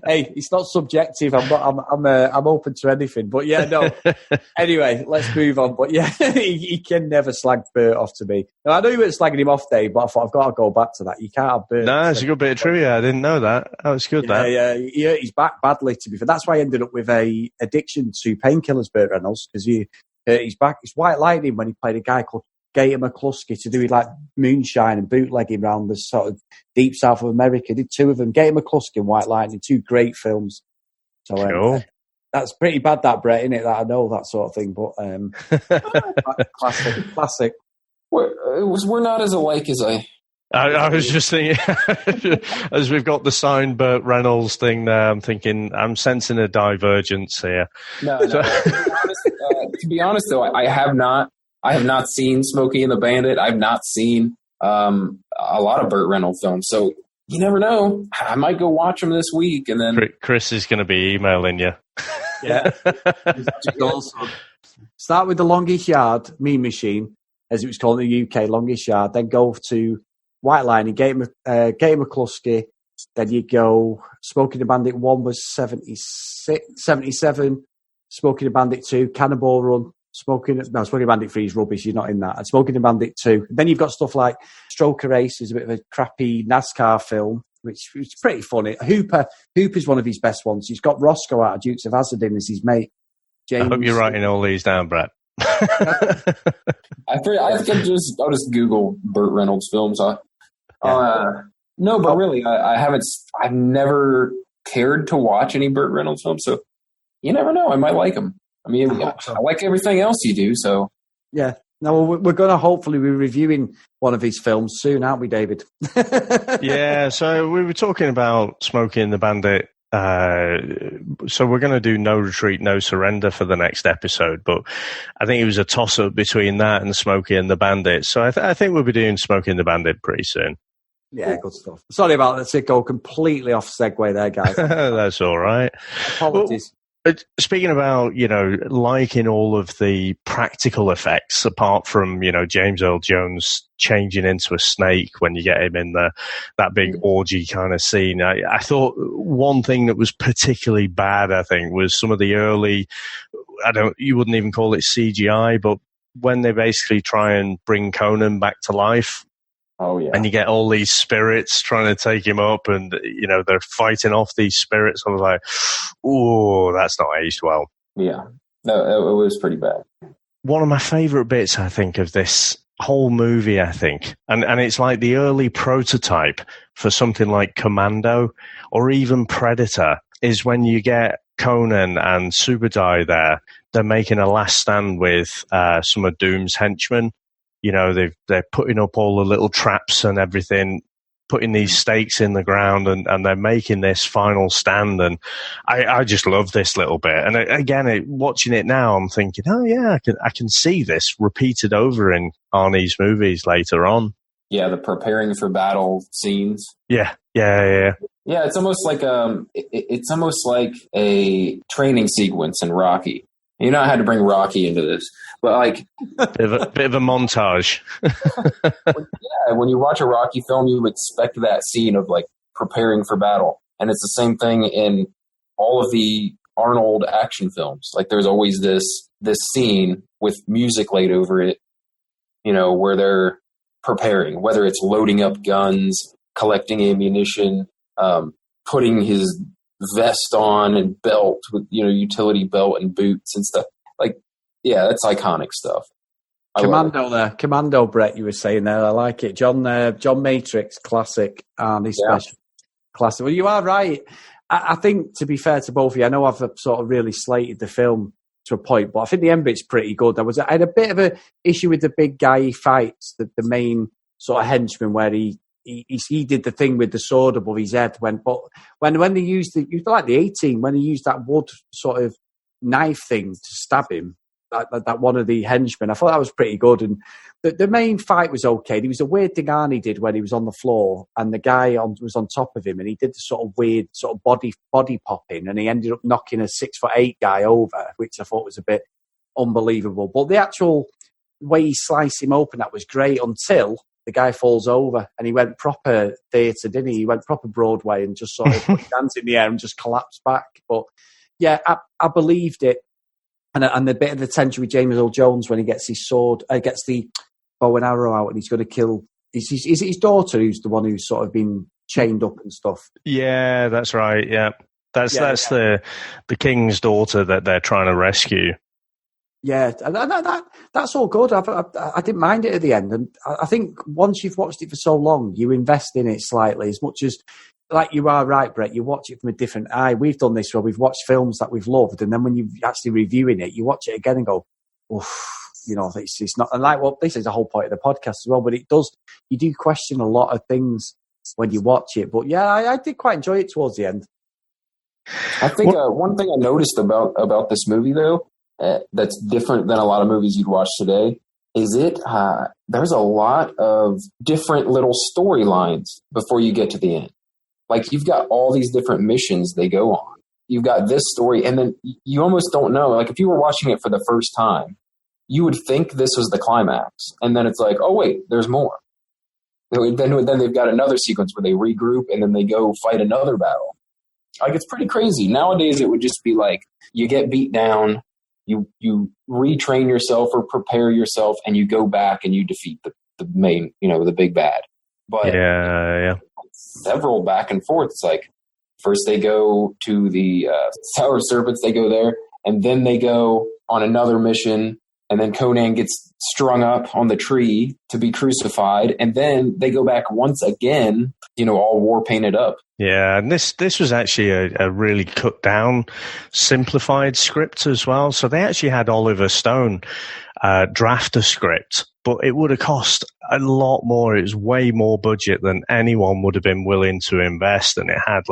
Hey, it's not subjective. I'm open to anything. But yeah, no. Anyway, let's move on. But yeah, he can never slag Burt off to me. Now, I know you weren't slagging him off, Dave, but I thought I've got to go back to that. You can't have Burt. No, it's a good bit of trivia. I didn't know that. That was good. Yeah, he hurt his back badly, to be fair. That's why he ended up with a addiction to painkillers, Burt Reynolds, because he hurt his back. It's White Lightning when he played a guy called Gator McCluskey to do with like moonshine and bootlegging around the sort of deep south of America. He did 2 of them, Gator McCluskey and White Lightning, 2 great films. So cool. That's pretty bad, that, Brett, isn't it? That I know that sort of thing, but classic. We're not as alike as I was just thinking, as we've got the signed Burt Reynolds thing there, I'm sensing a divergence here. No. To be honest, though, I have not seen Smokey and the Bandit. I've not seen a lot of Burt Reynolds films. So you never know. I might go watch them this week, and then Chris is going to be emailing you. Yeah. Start with the Longest Yard Mean Machine, as it was called in the UK, Longest Yard. Then go to White Line and Gator McCluskey. Then you go Smoking the Bandit 1 was 77. Smoking the Bandit 2, Cannonball Run. Smoking the Bandit 3 is rubbish. You're not in that. And Smoking the Bandit 2. Then you've got stuff like Stroker Race, is a bit of a crappy NASCAR film, which is pretty funny. Hooper's one of his best ones. He's got Roscoe out of Dukes of Hazzard in as his mate. James. I hope you're writing all these down, Brett. I think I'll just Google Burt Reynolds films. No, but really, I've never cared to watch any Burt Reynolds films, so you never know. I might like them. I mean, I like everything else you do, so. Yeah. No, we're going to hopefully be reviewing one of his films soon, aren't we, David? Yeah, so we were talking about Smokey and the Bandit. So we're going to do No Retreat, No Surrender for the next episode, but I think it was a toss-up between that and Smokey and the Bandit. So I think we'll be doing Smokey and the Bandit pretty soon. Yeah, good stuff. Sorry about that, go completely off segue there, guys. That's all right. Apologies. Speaking about, liking all of the practical effects, apart from, James Earl Jones changing into a snake when you get him in that big orgy kind of scene, I thought one thing that was particularly bad, I think, was some of the early, you wouldn't even call it CGI, but when they basically try and bring Conan back to life. Oh, yeah. And you get all these spirits trying to take him up, and, they're fighting off these spirits. I was like, ooh, that's not aged well. Yeah. No, it was pretty bad. One of my favourite bits, I think, of this whole movie, I think, and it's like the early prototype for something like Commando or even Predator, is when you get Conan and Subadai there. They're making a last stand with some of Doom's henchmen. They're putting up all the little traps and everything, putting these stakes in the ground, and they're making this final stand. And I just love this little bit. And again, watching it now, I'm thinking, oh yeah, I can see this repeated over in Arnie's movies later on. Yeah, the preparing for battle scenes. Yeah. Yeah, it's almost like a training sequence in Rocky. You know, I had to bring Rocky into this, but like bit of a montage. When you watch a Rocky film, you expect that scene of like preparing for battle, and it's the same thing in all of the Arnold action films. Like, there's always this scene with music laid over it, where they're preparing, whether it's loading up guns, collecting ammunition, putting his vest on and belt with, utility belt and boots and stuff. Like, yeah, that's iconic stuff. Commando, Brett, you were saying there. I like it. John Matrix, classic. Arnie special, classic. Well, you are right. I think, to be fair to both of you, I know I've sort of really slated the film to a point, but I think the end bit's pretty good. I had a bit of an issue with the big guy he fights, the main sort of henchman, where he did the thing with the sword above his head. When they used it was like the 18, when he used that wood sort of knife thing to stab him, that one of the henchmen, I thought that was pretty good. And the main fight was okay. There was a weird thing Arnie did when he was on the floor and the guy was on top of him, and he did the sort of weird sort of body popping, and he ended up knocking a 6'8" guy over, which I thought was a bit unbelievable. But the actual way he sliced him open, that was great, until the guy falls over, and he went proper theatre, didn't he? He went proper Broadway and just sort of put his hands in the air and just collapsed back. But yeah, I believed it. And the bit of the tension with James Earl Jones when he gets his sword, gets the bow and arrow out, and he's going to kill. Is it his daughter who's the one who's sort of been chained up and stuff? Yeah, that's right. Yeah, that's the king's daughter that they're trying to rescue. Yeah, that's all good. I didn't mind it at the end, and I think once you've watched it for so long, you invest in it slightly as much as. Like, you are right, Brett, you watch it from a different eye. We've done this where we've watched films that we've loved, and then when you're actually reviewing it, you watch it again and go, oof, it's not. And like, well, this is the whole point of the podcast as well, but you do question a lot of things when you watch it. But yeah, I did quite enjoy it towards the end. I think one thing I noticed about this movie, though, that's different than a lot of movies you'd watch today, is there's a lot of different little storylines before you get to the end. Like, you've got all these different missions they go on. You've got this story, and then you almost don't know. Like, if you were watching it for the first time, you would think this was the climax. And then it's like, oh, wait, there's more. Then they've got another sequence where they regroup, and then they go fight another battle. Like, it's pretty crazy. Nowadays, it would just be like, you get beat down, you retrain yourself or prepare yourself, and you go back and you defeat the main, the big bad. But yeah. Several back and forth. It's like, first they go to the Tower of Serpents, they go there, and then they go on another mission, and then Conan gets strung up on the tree to be crucified, and then they go back once again, all war painted up. Yeah, and this was actually a really cut down, simplified script as well. So they actually had Oliver Stone draft a script, but it would have cost a lot more. It was way more budget than anyone would have been willing to invest, and it had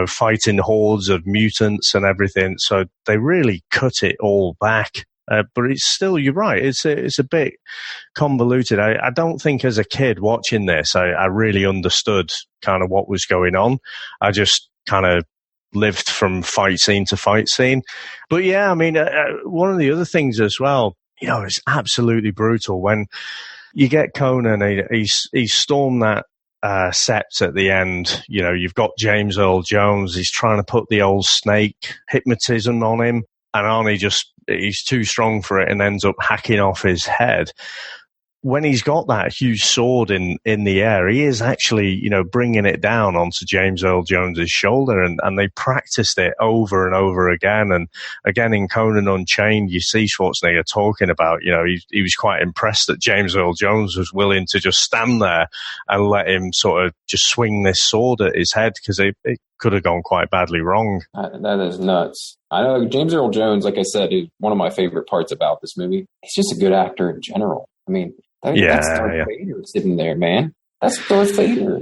fighting hordes of mutants and everything. So they really cut it all back. But it's still, you're right, it's a bit convoluted. I don't think as a kid watching this, I really understood kind of what was going on. I just kind of lived from fight scene to fight scene. But yeah, I mean, one of the other things as well, you know, it's absolutely brutal when you get Conan, he's stormed that set at the end. You know, you've got James Earl Jones, he's trying to put the old snake hypnotism on him, and Arnie he's too strong for it and ends up hacking off his head. When he's got that huge sword in the air, he is actually, you know, bringing it down onto James Earl Jones's shoulder, and they practiced it over and over again. And again, in Conan Unchained, you see Schwarzenegger talking about, you know, he was quite impressed that James Earl Jones was willing to just stand there and let him sort of just swing this sword at his head, because it could have gone quite badly wrong. That is nuts. I know James Earl Jones, like I said, is one of my favorite parts about this movie. He's just a good actor in general. I mean, that's Darth Vader sitting there, man. That's Darth Vader.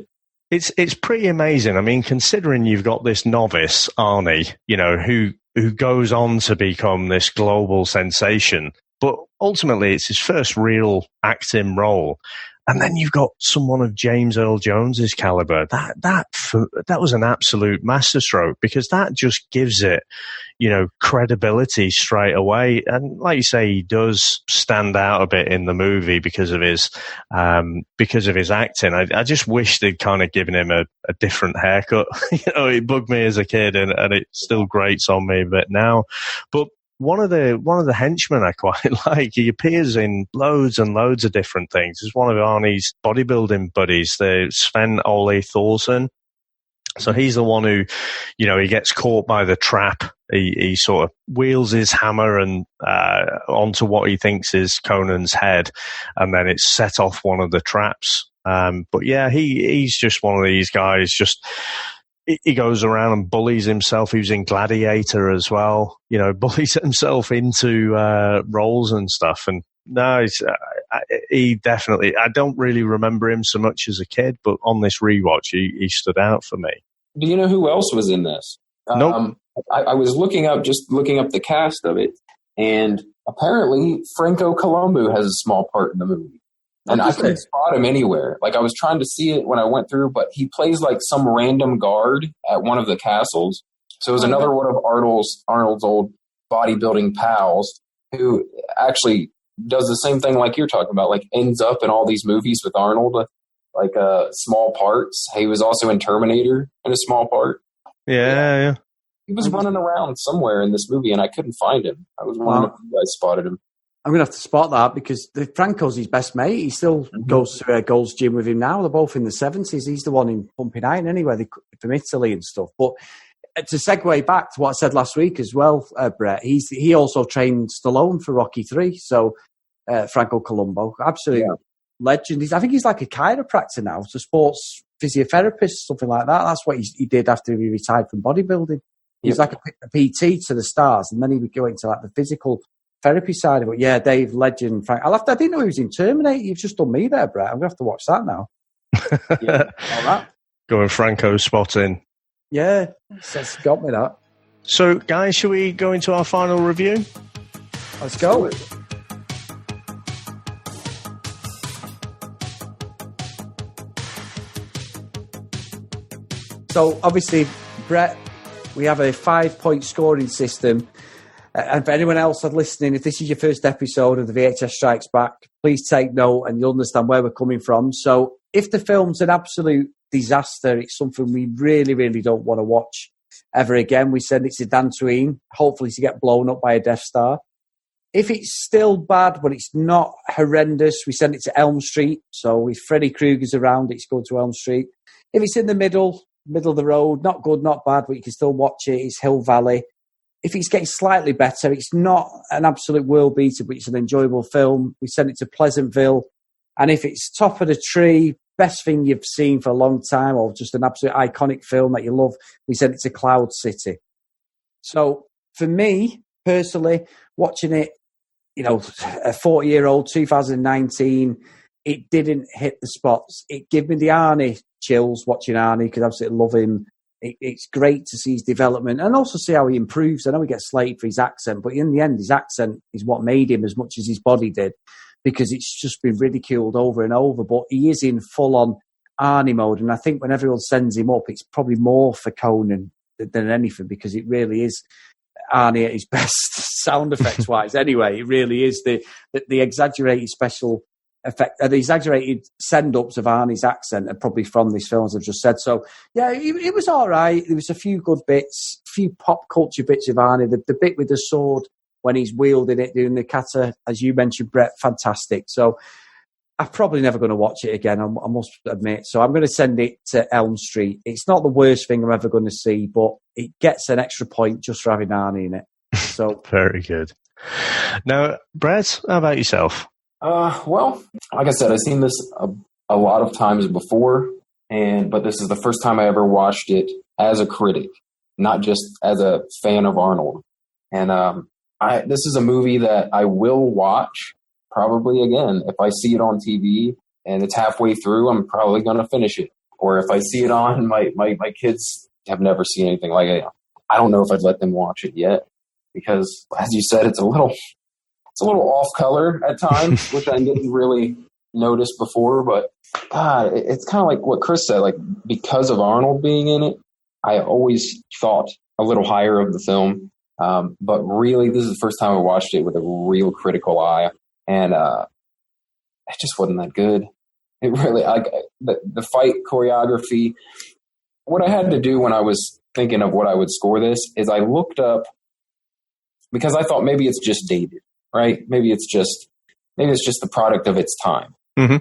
It's pretty amazing. I mean, considering you've got this novice, Arnie, you know, who goes on to become this global sensation, but ultimately it's his first real acting role. And then you've got someone of James Earl Jones's caliber. That was an absolute masterstroke, because that just gives it, you know, credibility straight away. And like you say, he does stand out a bit in the movie because of his acting. I just wish they'd kind of given him a different haircut. You know, it bugged me as a kid, and it still grates on me a bit now. But one of the henchmen I quite like, he appears in loads and loads of different things. He's one of Arnie's bodybuilding buddies, the Sven Ole Thorsen. So he's the one who, you know, he gets caught by the trap. He sort of wheels his hammer and onto what he thinks is Conan's head, and then it's set off one of the traps. But yeah, he's just one of these guys. Just he goes around and bullies himself. He was in Gladiator as well. You know, bullies himself into roles and stuff. And no, he definitely. I don't really remember him so much as a kid, but on this rewatch, he stood out for me. Do you know who else was in this? Nope. I was looking up the cast of it, and apparently Franco Colombo has a small part in the movie. And I couldn't spot him anywhere. Like, I was trying to see it when I went through, but he plays like some random guard at one of the castles. So it was another one of Arnold's old bodybuilding pals who actually does the same thing like you're talking about, like ends up in all these movies with Arnold, like small parts. He was also in Terminator in a small part. Yeah. He was running around somewhere in this movie, and I couldn't find him. I was wondering if you guys spotted him. I'm going to have to spot that, because Franco's his best mate. He still goes to Gold's Gym with him now. They're both in the 70s. He's the one in Pumping Iron anyway, from Italy and stuff. But to segue back to what I said last week as well, Brett, he also trained Stallone for Rocky 3. So Franco Colombo, absolute legend. I think he's like a chiropractor now, so sports physiotherapist, something like that. That's what he did after he retired from bodybuilding. He was like a PT to the stars, and then he would go into like the physical therapy side of it. Yeah, Dave, legend. Frank. I didn't know he was in Terminator. You've just done me there, Brett. I'm going to have to watch that now. All right. Going Franco spotting. Yeah, that's got me that. So, guys, shall we go into our final review? Let's go. So, obviously, Brett, we have a 5-point scoring system. And for anyone else that's listening, if this is your first episode of the VHS Strikes Back, please take note and you'll understand where we're coming from. So if the film's an absolute disaster, it's something we really, really don't want to watch ever again, we send it to Dantooine, hopefully to get blown up by a Death Star. If it's still bad, but it's not horrendous, we send it to Elm Street. So if Freddy Krueger's around, it's going to Elm Street. If it's in the middle of the road, not good, not bad, but you can still watch it, it's Hill Valley. If it's getting slightly better, it's not an absolute world beater, but it's an enjoyable film, we send it to Pleasantville. And if it's top of the tree, best thing you've seen for a long time, or just an absolute iconic film that you love, we send it to Cloud City. So for me, personally, watching it, you know, a 40-year-old, 2019, it didn't hit the spots. It gave me the Arnie chills watching Arnie, because I absolutely love him. It's great to see his development and also see how he improves. I know he gets slated for his accent, but in the end, his accent is what made him as much as his body did, because it's just been ridiculed over and over. But he is in full-on Arnie mode, and I think when everyone sends him up, it's probably more for Conan than anything, because it really is Arnie at his best, sound effects wise. Anyway, it really is the exaggerated special effect, the exaggerated send-ups of Arnie's accent are probably from these films I've just said. So yeah, it was all right. There was a few good bits, a few pop culture bits of Arnie. The bit with the sword when he's wielding it, doing the kata, as you mentioned, Brett, fantastic. So I'm probably never going to watch it again, I must admit. So I'm going to send it to Elm Street. It's not the worst thing I'm ever going to see, but it gets an extra point just for having Arnie in it. So very good. Now, Brett, how about yourself? Well, like I said, I've seen this a lot of times before, but this is the first time I ever watched it as a critic, not just as a fan of Arnold. And this is a movie that I will watch probably again. If I see it on TV and it's halfway through, I'm probably going to finish it. Or if I see it on, my kids have never seen anything like it. I don't know if I'd let them watch it yet because, as you said, it's a little off color at times, which I didn't really notice before. But God, it's kind of like what Chris said. Like, because of Arnold being in it, I always thought a little higher of the film. But really, this is the first time I watched it with a real critical eye, and it just wasn't that good. It really, the fight choreography. What I had to do when I was thinking of what I would score this is I looked up, because I thought maybe it's just dated. Right? Maybe it's just the product of its time. Mm-hmm.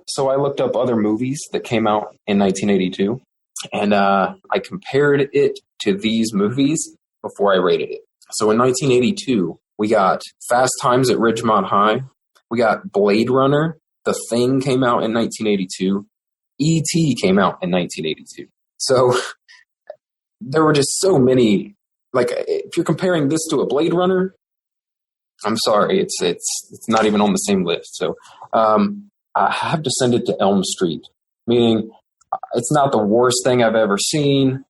So I looked up other movies that came out in 1982, and I compared it to these movies before I rated it. So in 1982, we got Fast Times at Ridgemont High. We got Blade Runner. The Thing came out in 1982. E.T. came out in 1982. So there were just so many. Like, if you're comparing this to a Blade Runner, I'm sorry, it's not even on the same list. So I have to send it to Elm Street, meaning it's not the worst thing I've ever seen,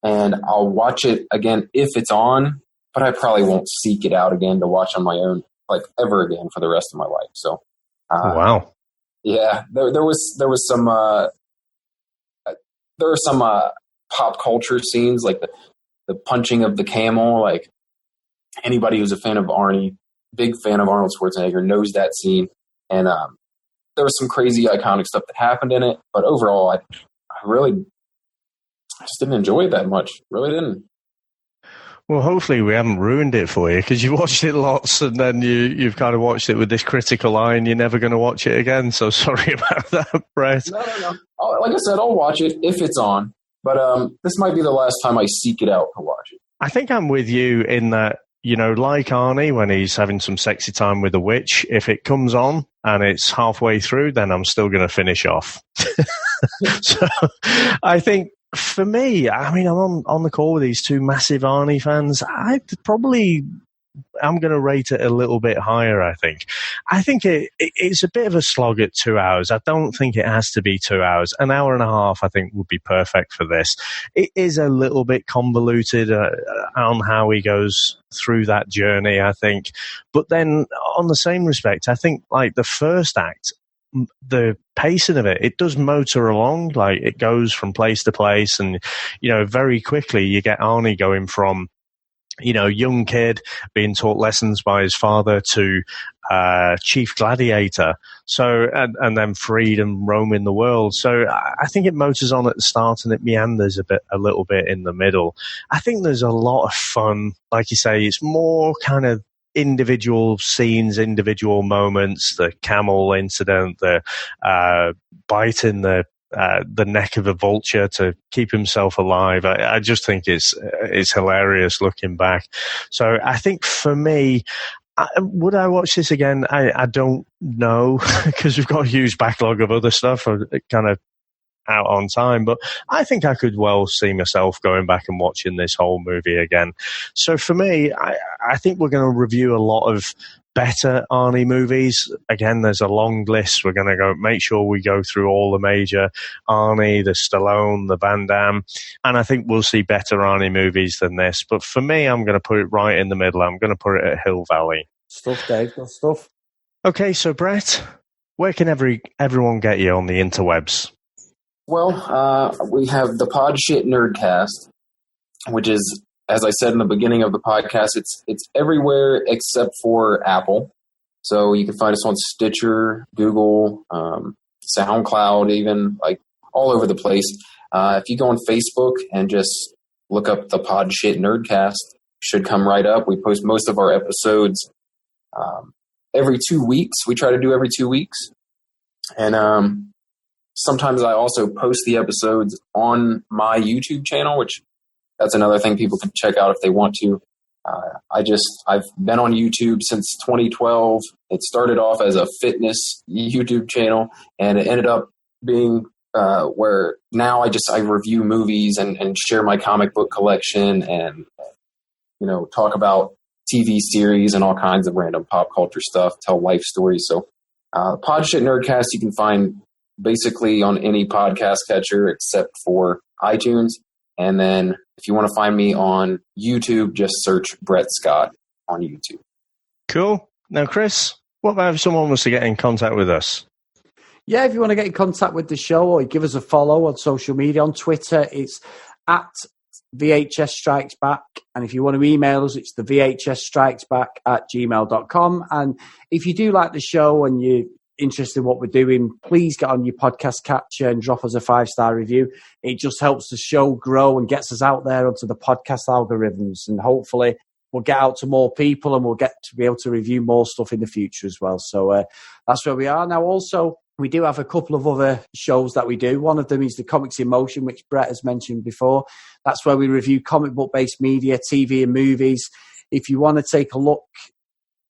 and I'll watch it again if it's on, but I probably won't seek it out again to watch on my own, like, ever again for the rest of my life. So, wow, yeah, there was some pop culture scenes, like the punching of the camel. Like, anybody who's a fan of Arnie, big fan of Arnold Schwarzenegger, knows that scene. And there was some crazy iconic stuff that happened in it, but overall, I just didn't enjoy it that much. Really didn't. Well, hopefully we haven't ruined it for you, because you watched it lots and then you've kind of watched it with this critical eye and you're never going to watch it again. So sorry about that, Brett. No. Like I said, I'll watch it if it's on, but this might be the last time I seek it out to watch it. I think I'm with you in that, you know, like Arnie, when he's having some sexy time with a witch, if it comes on and it's halfway through, then I'm still going to finish off. So I think for me, I mean, I'm on the call with these two massive Arnie fans. I'm going to rate it a little bit higher, I think. I think it's a bit of a slog at 2 hours. I don't think it has to be 2 hours. An hour and a half, I think, would be perfect for this. It is a little bit convoluted on how he goes through that journey, I think. But then, on the same respect, I think, like, the first act, the pacing of it does motor along. Like, it goes from place to place, and, you know, very quickly you get Arnie going from, you know, young kid being taught lessons by his father to chief gladiator. So, and then freed and roaming the world. So I think it motors on at the start and it meanders a little bit in the middle. I think there's a lot of fun. Like you say, it's more kind of individual scenes, individual moments, the camel incident, the biting the neck of a vulture to keep himself alive. I just think it's hilarious looking back. So I think for me, would I watch this again? I don't know, because we've got a huge backlog of other stuff kind of out on time, but I think I could well see myself going back and watching this whole movie again. So for me, I think we're going to review a lot of better Arnie movies. Again, there's a long list. We're going to make sure we go through all the major Arnie, the Stallone, the Van Damme, and I think we'll see better Arnie movies than this. But for me, I'm going to put it right in the middle. I'm going to put it at Hill Valley. Stuff, Dave. Good stuff. Okay, so Brett, where can everyone get you on the interwebs? Well, we have the Podshit Nerdcast which is, as I said in the beginning of the podcast, it's everywhere except for Apple. So you can find us on Stitcher, Google, SoundCloud, even, like all over the place. If you go on Facebook and just look up the Podshit Nerdcast, should come right up. We post most of our episodes every 2 weeks. We try to do every 2 weeks. And sometimes I also post the episodes on my YouTube channel, which that's another thing people can check out if they want to. I've been on YouTube since 2012. It started off as a fitness YouTube channel, and it ended up being where now I review movies and share my comic book collection and, talk about TV series and all kinds of random pop culture stuff, tell life stories. So Podshit Nerdcast you can find basically on any podcast catcher except for iTunes. And then if you want to find me on YouTube, just search Brett Scott on YouTube. Cool. Now, Chris, what about if someone wants to get in contact with us? Yeah, if you want to get in contact with the show or give us a follow on social media, on Twitter, it's at VHS Strikes Back. And if you want to email us, it's the VHS Strikes Back at gmail.com. And if you do like the show and you're interested in what we're doing, please get on your podcast catcher and drop us a 5-star review. It just helps the show grow and gets us out there onto the podcast algorithms. And hopefully we'll get out to more people and we'll get to be able to review more stuff in the future as well. So that's where we are. Now, also, we do have a couple of other shows that we do. One of them is the Comics in Motion, which Brett has mentioned before. That's where we review comic book-based media, TV and movies. If you want to take a look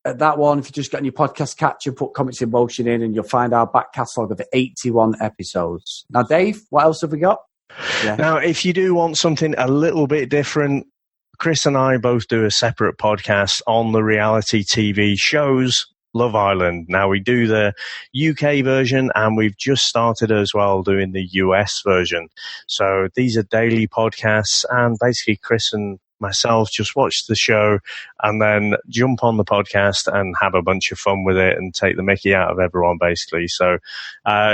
at that one, if you just get on your podcast catcher, put Comics in Motion in, and you'll find our back catalogue of 81 episodes. Now, Dave, what else have we got? Yeah. Now, if you do want something a little bit different, Chris and I both do a separate podcast on the reality TV shows Love Island. Now, we do the UK version, and we've just started as well doing the US version. So these are daily podcasts, and basically Chris and myself just watch the show and then jump on the podcast and have a bunch of fun with it and take the mickey out of everyone, basically. So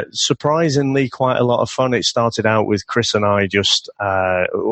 surprisingly quite a lot of fun. It started out with Chris and I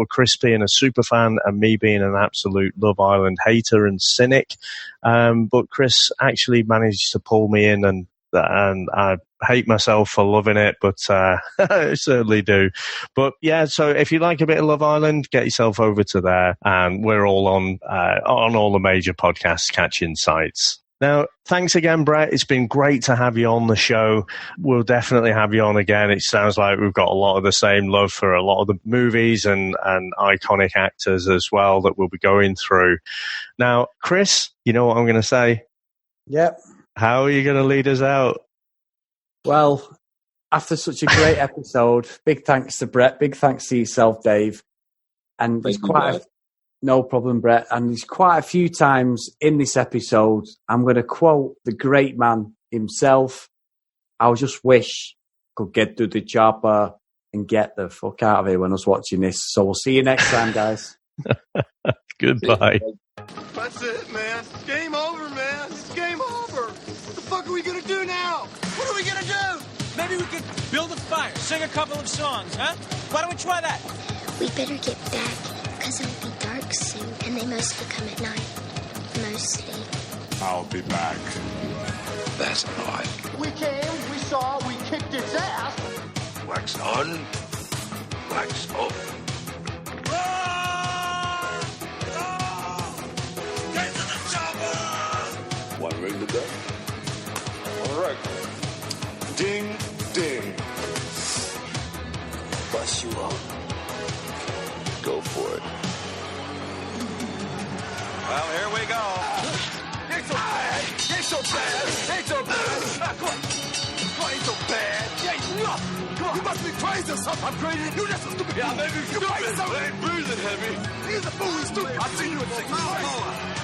Chris being a super fan and me being an absolute Love Island hater and cynic. But Chris actually managed to pull me in, and I hate myself for loving it, but I certainly do. But yeah, so if you like a bit of Love Island, get yourself over to there, and we're all on all the major podcast catching sites. Now, thanks again, Brett. It's been great to have you on the show. We'll definitely have you on again. It sounds like we've got a lot of the same love for a lot of the movies and iconic actors as well that we'll be going through. Now, Chris, you know what I'm going to say? Yep. How are you going to lead us out? Well, after such a great episode, big thanks to Brett, big thanks to yourself, Dave. And there's no problem, Brett. And there's quite a few times in this episode, I'm going to quote the great man himself. I just wish I could get to the chopper and get the fuck out of here when I was watching this. So we'll see you next time, guys. Goodbye. That's it, man. Game over, man. It's game over. What the fuck are we gonna do now? What are we gonna do? Maybe we could build a fire, sing a couple of songs, huh? Why don't we try that? We better get back, because it'll be dark soon, and they mostly come at night. Mostly. I'll be back. That's odd. We came, we saw, we kicked its ass. Wax on, wax off. One ring to go. All right. Ding, ding. Bust you up. Go for it. Well, here we go. Ain't so bad. Ain't so bad. Ain't so bad. Come on, ain't so bad. Yeah, you must be crazy or something. I'm crazy. You just so stupid. Yeah, maybe you're crazy. I ain't breathing heavy. He's a fool. He's stupid. I've seen you at 6.